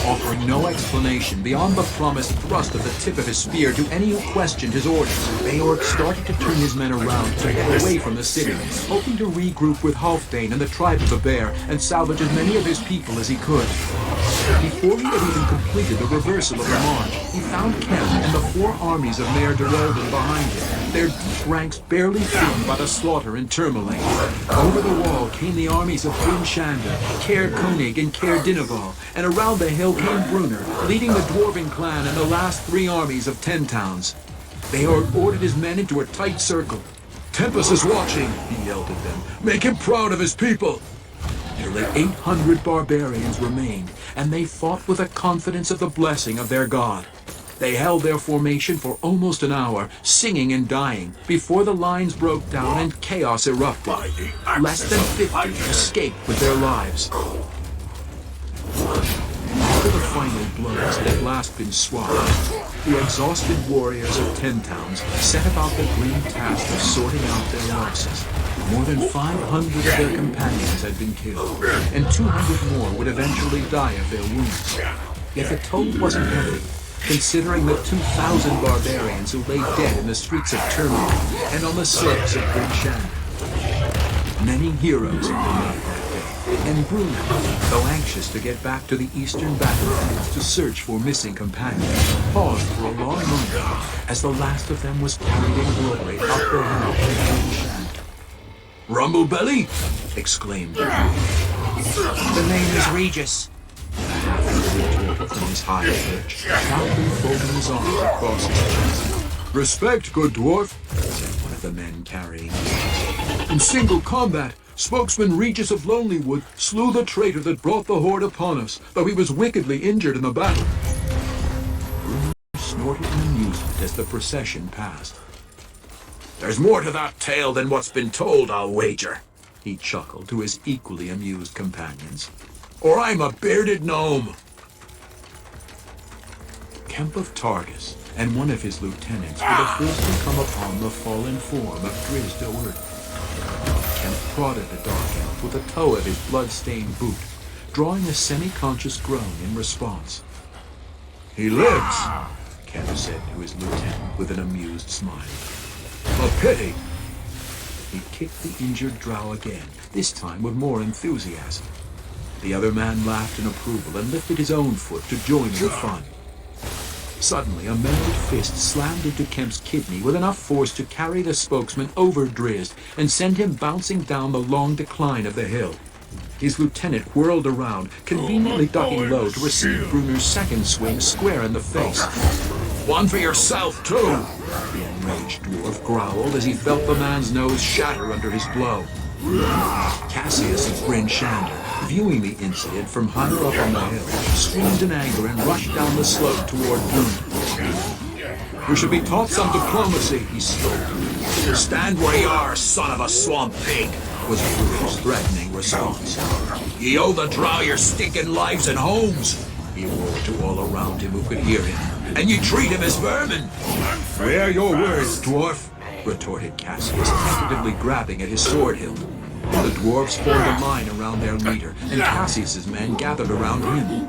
S6: Offering no explanation beyond the promised thrust of the tip of his spear to any who questioned his orders, Beorg started to turn his men around to head away from the city, hoping to regroup with Halfdane and the tribe of the Bear and salvage as many of his people as he could. Before he had even completed the reversal of the march, he found Kemp and the four armies of Mayor Derelden behind him, their deep ranks barely thinned by the slaughter in Tourmaline. Over the wall came the armies of Bryn Shander, Caer Konig, and Caer Dineval, and around the hill came Brunner, leading the Dwarven clan and the last three armies of 10 towns. Beorg ordered his men into a tight circle. "Tempest is watching," he yelled at them. "Make him proud of his people." Nearly 800 barbarians remained, and they fought with the confidence of the blessing of their god. They held their formation for almost an hour, singing and dying, before the lines broke down and chaos erupted. Less than 50 escaped with their lives. After the fight final blows had at last been swallowed, the exhausted warriors of 10 Towns set about the grim task of sorting out their losses. More than 500 of their companions had been killed, and 200 more would eventually die of their wounds. Yet the toll wasn't heavy, considering the 2,000 barbarians who lay dead in the streets of Termini and on the slopes of Bryn Shander. Many heroes had been made that day, and Bruno, though anxious to get back to the eastern battlefields to search for missing companions, paused for a long moment as the last of them was carried in glory up the hill to Bryn Shander. "Rumblebelly!" exclaimed Bruno.
S2: The name is Regis.
S6: From his high perch, proudly folding his arms across his chest. "Respect, good dwarf," said one of the men carrying him. "In single combat, spokesman Regis of Lonelywood slew the traitor that brought the horde upon us, though he was wickedly injured in the battle." Bruno snorted in amusement as the procession passed. "There's more to that tale than what's been told, I'll wager," he chuckled to his equally amused companions. "Or I'm a bearded gnome." Kemp of Targus and one of his lieutenants were the first to come upon the fallen form of Driz de Wert. Kemp prodded the dark elf with the toe of his blood-stained boot, drawing a semi-conscious groan in response. "He lives," Kemp said to his lieutenant with an amused smile. "A pity." He kicked the injured drow again, this time with more enthusiasm. The other man laughed in approval and lifted his own foot to join in the fun. Suddenly, a mailed fist slammed into Kemp's kidney with enough force to carry the spokesman over Drizzt and send him bouncing down the long decline of the hill. His lieutenant whirled around, conveniently ducking low to receive Bruner's second swing square in the face. "One for yourself, too!" the enraged dwarf growled as he felt the man's nose shatter under his blow. Cassius of Bryn Shander, viewing the incident from higher up on the hill, screamed in anger and rushed down the slope toward Bruner. "You should be taught some diplomacy," he scolded. "Stand where you are, son of a swamp pig," was Bruner's threatening response. "Ye owe the drow your stinking lives and homes," he roared to all around him who could hear him. "And you treat him as vermin." "Wear your words, dwarf," retorted Cassius, tentatively grabbing at his sword hilt. The dwarves formed a line around their leader, and Cassius's men gathered around him.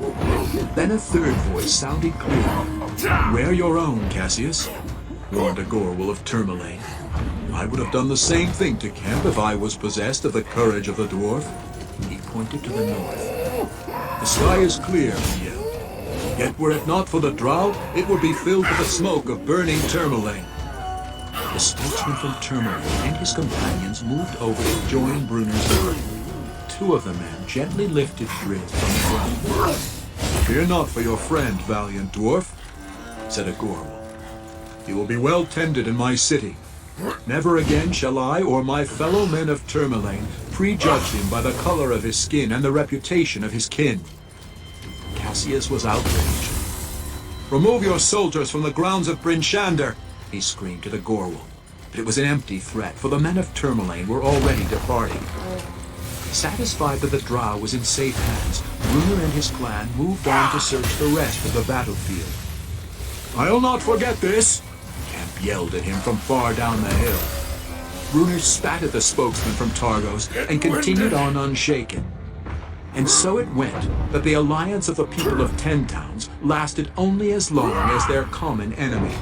S6: Then a third voice sounded clear. "Wear your own, Cassius," warned a Gorwal of Termalaine. "I would have done the same thing to Kemp if I was possessed of the courage of the dwarf." He pointed to the north. "The sky is clear," he yelled. "Yet were it not for the drought, it would be filled with the smoke of burning Termalaine." The spokesman from Termalaine and his companions moved over to join Bruner's line. Two of the men gently lifted Drizzt from the ground. "Fear not for your friend, valiant dwarf," said a Gorwal. "He will be well tended in my city. Never again shall I or my fellow men of Termalaine prejudge him by the color of his skin and the reputation of his kin." Cassius was outraged. "Remove your soldiers from the grounds of Bryn Shander," he screamed to the Gorwal. But it was an empty threat, for the men of Termalaine were already departing. Satisfied that the drow was in safe hands, Bruner and his clan moved on to search the rest of the battlefield. "I'll not forget this!" Kemp yelled at him from far down the hill. Bruner spat at the spokesman from Targos and continued on unshaken. And so it went that the alliance of the people of 10 Towns lasted only as long as their common enemy.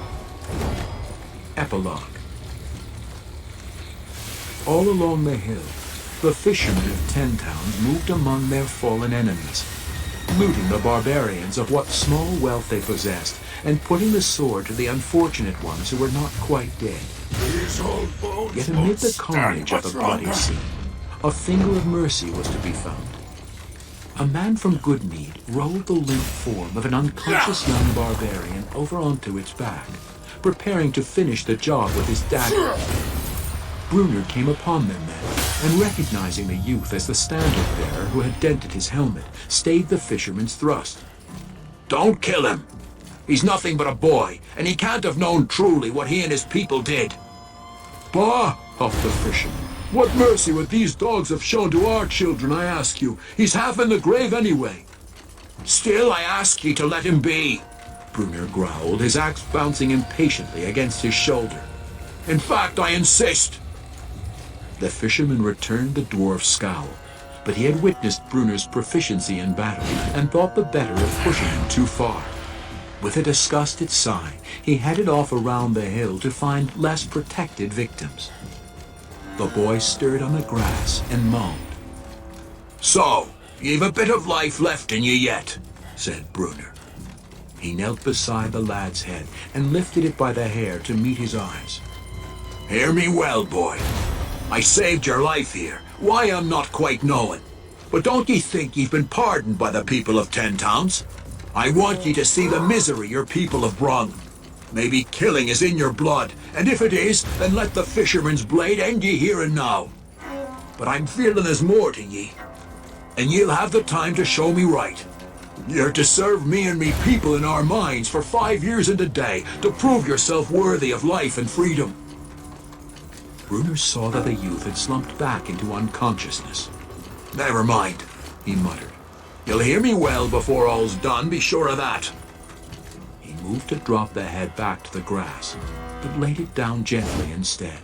S6: Epilogue. All along the hill, the fishermen of 10 Towns moved among their fallen enemies, looting the barbarians of what small wealth they possessed, and putting the sword to the unfortunate ones who were not quite dead. Yet amid the carnage of the bloody scene, a finger of mercy was to be found. A man from Goodmead rolled the limp form of an unconscious young barbarian over onto its back, preparing to finish the job with his dagger. Bruner came upon them then, and recognizing the youth as the standard-bearer who had dented his helmet, stayed the fisherman's thrust. "Don't kill him! He's nothing but a boy, and he can't have known truly what he and his people did." "Bah!" huffed the fisherman. "What mercy would these dogs have shown to our children, I ask you? He's half in the grave anyway."
S7: Still I ask ye to let him be, Brunner growled, his axe bouncing impatiently against his shoulder. In fact, I insist. The fisherman returned the dwarf's scowl, but he had witnessed Brunner's proficiency in battle and thought the better of pushing him too far. With a disgusted sigh, he headed off around the hill to find less protected victims. The boy stirred on the grass and moaned. So, you've a bit of life left in you yet, said Brunner. He knelt beside the lad's head and lifted it by the hair to meet his eyes. Hear me well, boy. I saved your life here. Why I'm not quite knowing. But don't ye think ye've been pardoned by the people of 10 towns? I want ye to see the misery your people have brought. Maybe killing is in your blood, and if it is, then let the fisherman's blade end ye here and now. But I'm feeling there's more to ye, and ye'll have the time to show me right. You're to serve me and me people in our mines for 5 years and a day to prove yourself worthy of life and freedom. Brunner saw that the youth had slumped back into unconsciousness. Never mind, he muttered. You'll hear me well before all's done, be sure of that. He moved to drop the head back to the grass, but laid it down gently instead.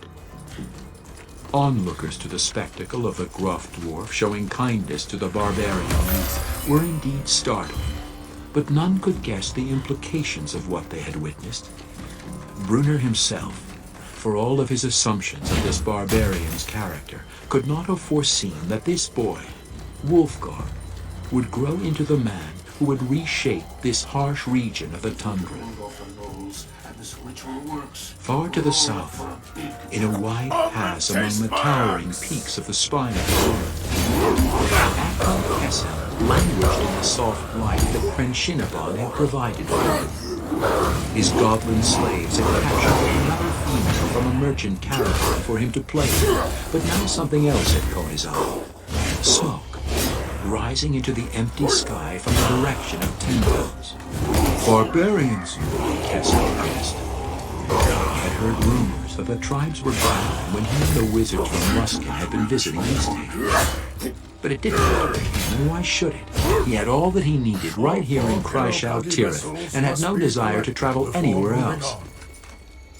S7: Onlookers to the spectacle of the gruff dwarf showing kindness to the barbarian youth were indeed startled, but none could guess the implications of what they had witnessed. Brunner himself, for all of his assumptions of this barbarian's character, could not have foreseen that this boy, Wolfgar, would grow into the man who would reshape this harsh region of the tundra. Far to the south, in a wide pass among the towering peaks of the spine of the world, Akon Kessel languished in the soft light that Krenshinabon had provided for him. His goblin slaves had captured another female from a merchant caravan for him to play with, but now something else had caught his eye. Smoke, rising into the empty sky from the direction of 10 towns. Barbarians, Kessel guessed. He had heard rumors that the tribes were gathering when he and the wizards from Ruskin had been visiting Easthaven. But it didn't bother him, and why should it? He had all that he needed right here in Kreishal Tirith, and had no desire to travel anywhere else.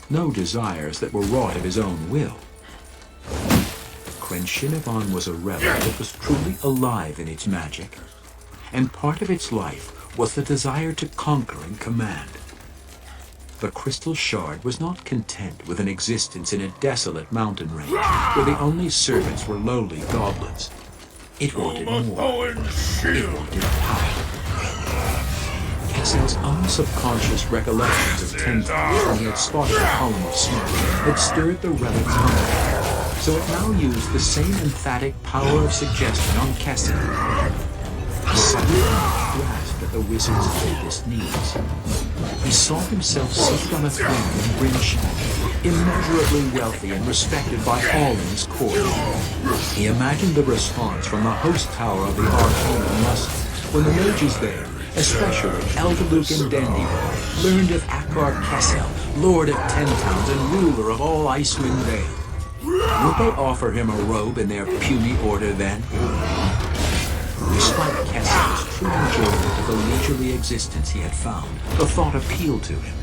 S7: No desires that were wrought of his own will. Krenshinabon was a relic that was truly alive in its magic, and part of its life was the desire to conquer and command. The crystal shard was not content with an existence in a desolate mountain range where the only servants were lowly goblins. It wanted more. It wanted power. Kessel's own subconscious recollections of 10 times when he had spotted a column of smoke had stirred the relic's hunger, so it now used the same emphatic power of suggestion on Kessel. He suddenly grasped at the wizard's deepest needs. He saw himself seated on a throne in Bryn Shire, immeasurably wealthy and respected by all in his court. He imagined the response from the host tower of the Arcane Musk when the mages there, especially Elgaluk and Dendybar, learned of Akar Kessel, Lord of 10 Towns and ruler of all Icewind Dale. Would they offer him a robe in their puny order then? Despite Kessel's true enjoyment of the leisurely existence he had found, the thought appealed to him.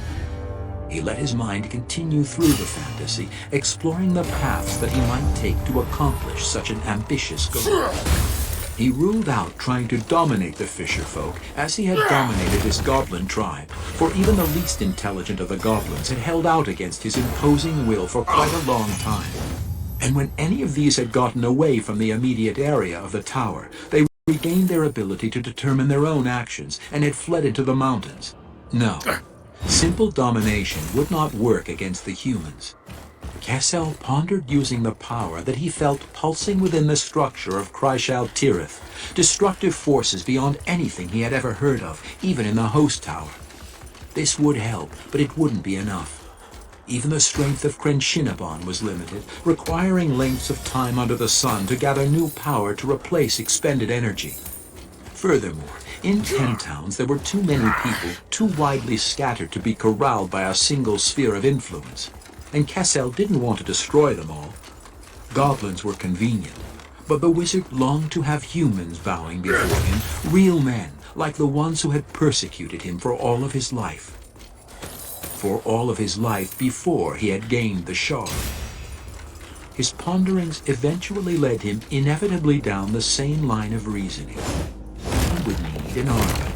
S7: He let his mind continue through the fantasy, exploring the paths that he might take to accomplish such an ambitious goal. He ruled out trying to dominate the fisher folk as he had dominated his goblin tribe, for even the least intelligent of the goblins had held out against his imposing will for quite a long time. And when any of these had gotten away from the immediate area of the tower, they regained their ability to determine their own actions and had fled into the mountains. No, simple domination would not work against the humans. Kessel pondered using the power that he felt pulsing within the structure of Kreishal Tirith, destructive forces beyond anything he had ever heard of, even in the host tower. This would help, but it wouldn't be enough. Even the strength of Krenshinabon was limited, requiring lengths of time under the sun to gather new power to replace expended energy. Furthermore, in 10 towns there were too many people, too widely scattered to be corralled by a single sphere of influence, and Kessel didn't want to destroy them all. Goblins were convenient, but the wizard longed to have humans bowing before him, real men,
S6: like the ones who had persecuted him for all of his life. For all of his life before he had gained the shard. His ponderings eventually led him inevitably down the same line of reasoning. He would need an army.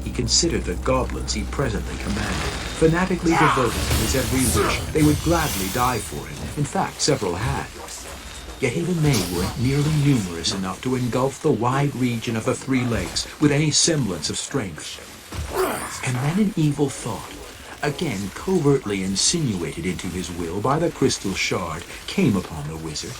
S6: He considered the goblins he presently commanded, fanatically devoted to his every wish. They would gladly die for him. In fact, several had. Yet even they weren't nearly numerous enough to engulf the wide region of the Three Lakes with any semblance of strength. And then an evil thought, again covertly insinuated into his will by the crystal shard, came upon the wizard.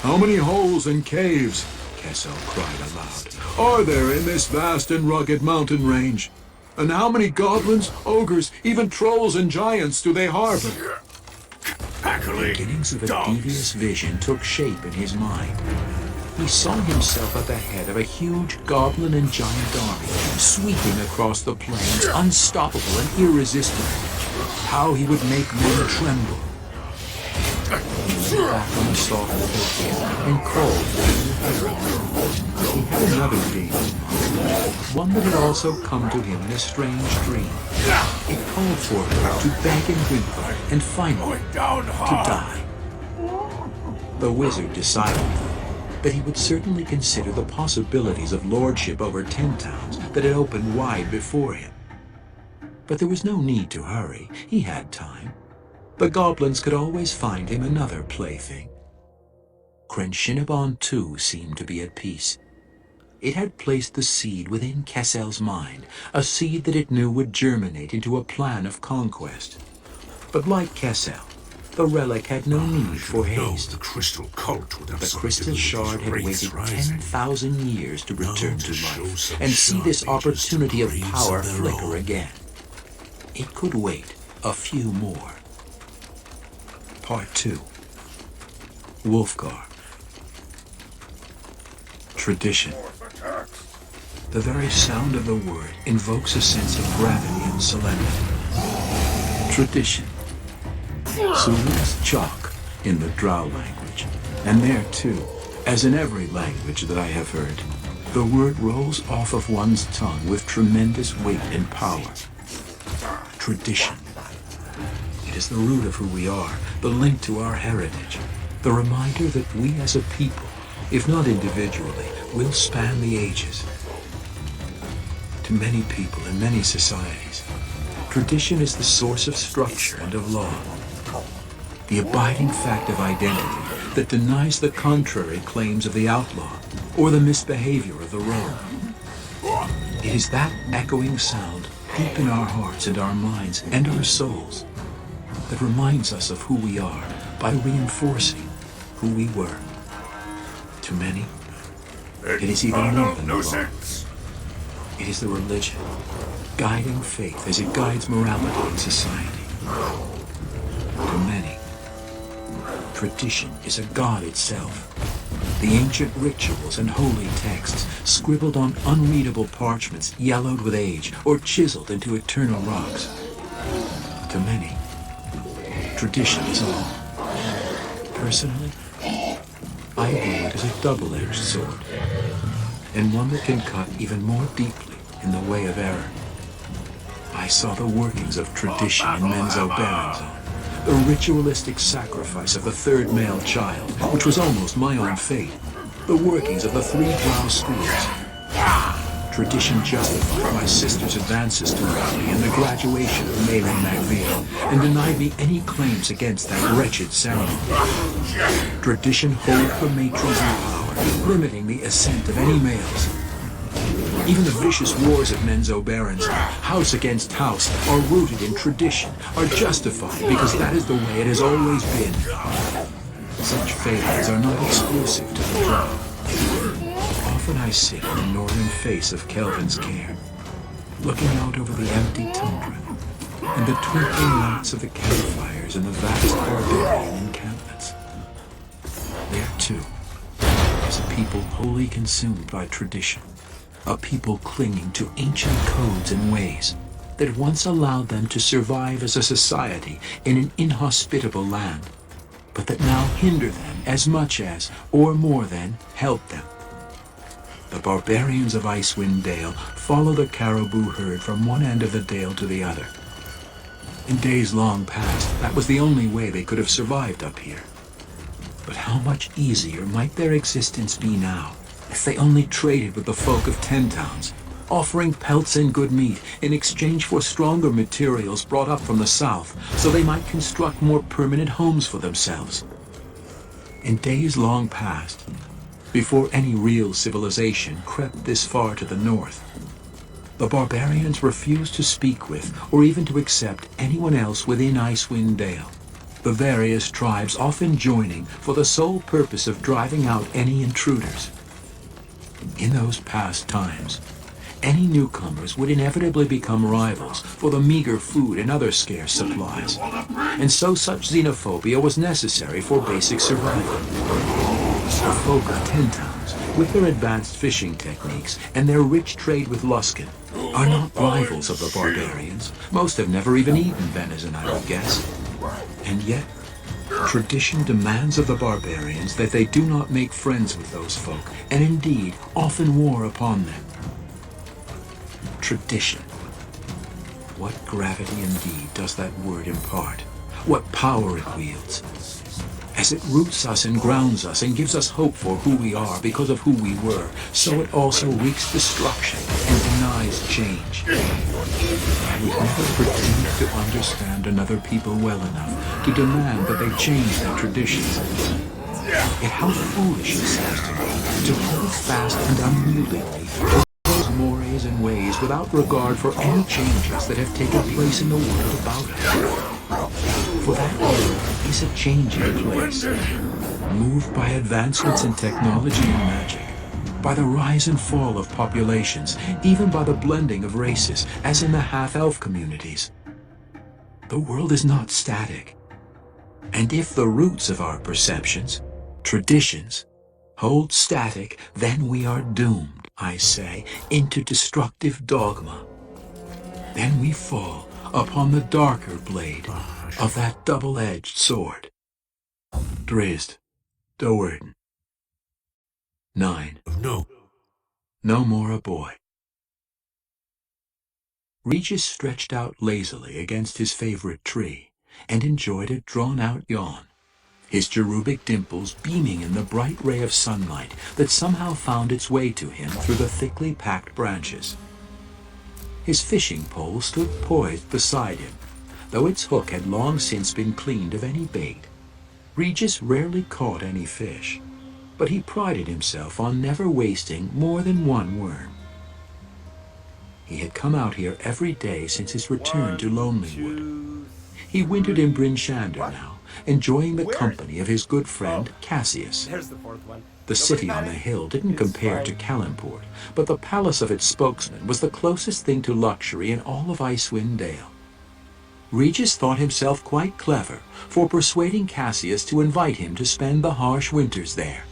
S8: How many holes and caves,
S6: Kessel cried aloud,
S8: are there in this vast and rugged mountain range? And how many goblins, ogres, even trolls and giants do they harbor?
S6: Beginnings of a devious vision took shape in his mind. He saw himself at the head of a huge goblin and giant army, sweeping across the plains, unstoppable and irresistible. How he would make men tremble. He went back on the soft again and called for him. He had another dream, one that had also come to him in a strange dream. It called for him to beg and weep, and finally, to die. The wizard decided that he would certainly consider the possibilities of lordship over 10 towns that had opened wide before him. But there was no need to hurry. He had time. The goblins could always find him another plaything. Crenshinabon too seemed to be at peace. It had placed the seed within Kessel's mind, a seed that it knew would germinate into a plan of conquest. But like Kessel, the relic had no need for haste.
S8: The crystal cult would have
S6: The crystal shard had waited 10,000 years to return to life and see this opportunity of power flicker again. It could wait a few more. Part 2. Wolfgar. Tradition. The very sound of the word invokes a sense of gravity and solemnity. Tradition. Zulu is chalk in the Drow language, and there too, as in every language that I have heard, the word rolls off of one's tongue with tremendous weight and power. Tradition. It is the root of who we are, the link to our heritage, the reminder that we as a people, if not individually, will span the ages. To many people in many societies, tradition is the source of structure and of law, the abiding fact of identity that denies the contrary claims of the outlaw or the misbehavior of the rogue. It is that echoing sound deep in our hearts and our minds and our souls that reminds us of who we are by reinforcing who we were. To many, it is even more than law. It is the religion, guiding faith as it guides morality in society. To many, tradition is a god itself. The ancient rituals and holy texts, scribbled on unreadable parchments, yellowed with age, or chiseled into eternal rocks. To many, tradition is all. Personally, I view it as a double-edged sword, and one that can cut even more deeply in the way of error. I saw the workings of tradition in Menzo Baronzone, the ritualistic sacrifice of the third male child, which was almost my own fate, the workings of the 3 Drow schools. Tradition justified my sister's advances to me in the graduation of Malin MacVeil, and denied me any claims against that wretched ceremony. Tradition holds the matrons in power, limiting the ascent of any males. Even the vicious wars of Menzo Barons, house against house, are rooted in tradition, are justified because that is the way it has always been. Such failings are not exclusive to the Drow. Often I sit in the northern face of Kelvin's cairn, looking out over the empty tundra and the twinkling lights of the campfires in the vast barbarian encampments. There too is a people wholly consumed by tradition. A people clinging to ancient codes and ways that once allowed them to survive as a society in an inhospitable land, but that now hinder them as much as, or more than, help them. The barbarians of Icewind Dale follow the caribou herd from one end of the dale to the other. In days long past, that was the only way they could have survived up here. But how much easier might their existence be now if they only traded with the folk of Ten Towns, offering pelts and good meat in exchange for stronger materials brought up from the south so they might construct more permanent homes for themselves. In days long past, before any real civilization crept this far to the north, the barbarians refused to speak with or even to accept anyone else within Icewind Dale, the various tribes often joining for the sole purpose of driving out any intruders. In those past times, any newcomers would inevitably become rivals for the meager food and other scarce supplies, and so such xenophobia was necessary for basic survival. The folk of Ten Towns, with their advanced fishing techniques and their rich trade with Luskan, are not rivals of the barbarians. Most have never even eaten venison, I would guess. And yet, tradition demands of the barbarians that they do not make friends with those folk, and indeed often war upon them. Tradition. What gravity indeed does that word impart? What power it wields? As it roots us and grounds us and gives us hope for who we are because of who we were, so it also wreaks destruction and denies change. We never pretend to understand another people well enough to demand that they change their traditions. Yet how foolish it sounds to me to hold fast and unyieldingly to those mores and ways without regard for any changes that have taken place in the world about us. For that world is a changing place, moved by advancements in technology and magic, by the rise and fall of populations, even by the blending of races, as in the half-elf communities. The world is not static, and if the roots of our perceptions, traditions, hold static, then we are doomed, I say, into destructive dogma. Then we fall upon the darker blade of that double-edged sword. Drizzt Do'Urden. 9. No more a boy. Regis stretched out lazily against his favorite tree and enjoyed a drawn-out yawn, his cherubic dimples beaming in the bright ray of sunlight that somehow found its way to him through the thickly packed branches. His fishing pole stood poised beside him, though its hook had long since been cleaned of any bait. Regis rarely caught any fish, but he prided himself on never wasting more than one worm. He had come out here every day since his return to Lonelywood. He wintered in Bryn Shander now, enjoying the company of his good friend Cassius.
S5: There's the fourth one.
S6: The city on the hill didn't compare to Calimport, but the palace of its spokesman was the closest thing to luxury in all of Icewind Dale. Regis thought himself quite clever for persuading Cassius to invite him to spend the harsh winters there.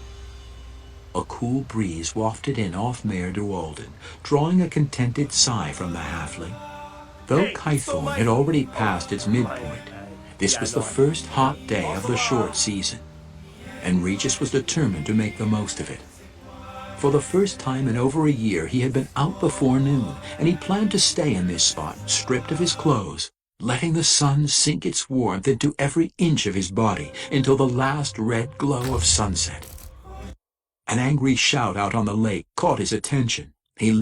S6: A cool breeze wafted in off Mare Dualden, drawing a contented sigh from the halfling. Though Kythorn had already passed its midpoint, this was the first hot day of the short season, and Regis was determined to make the most of it. For the first time in over a year he had been out before noon, and he planned to stay in this spot, stripped of his clothes, letting the sun sink its warmth into every inch of his body until the last red glow of sunset. An angry shout out on the lake caught his attention. He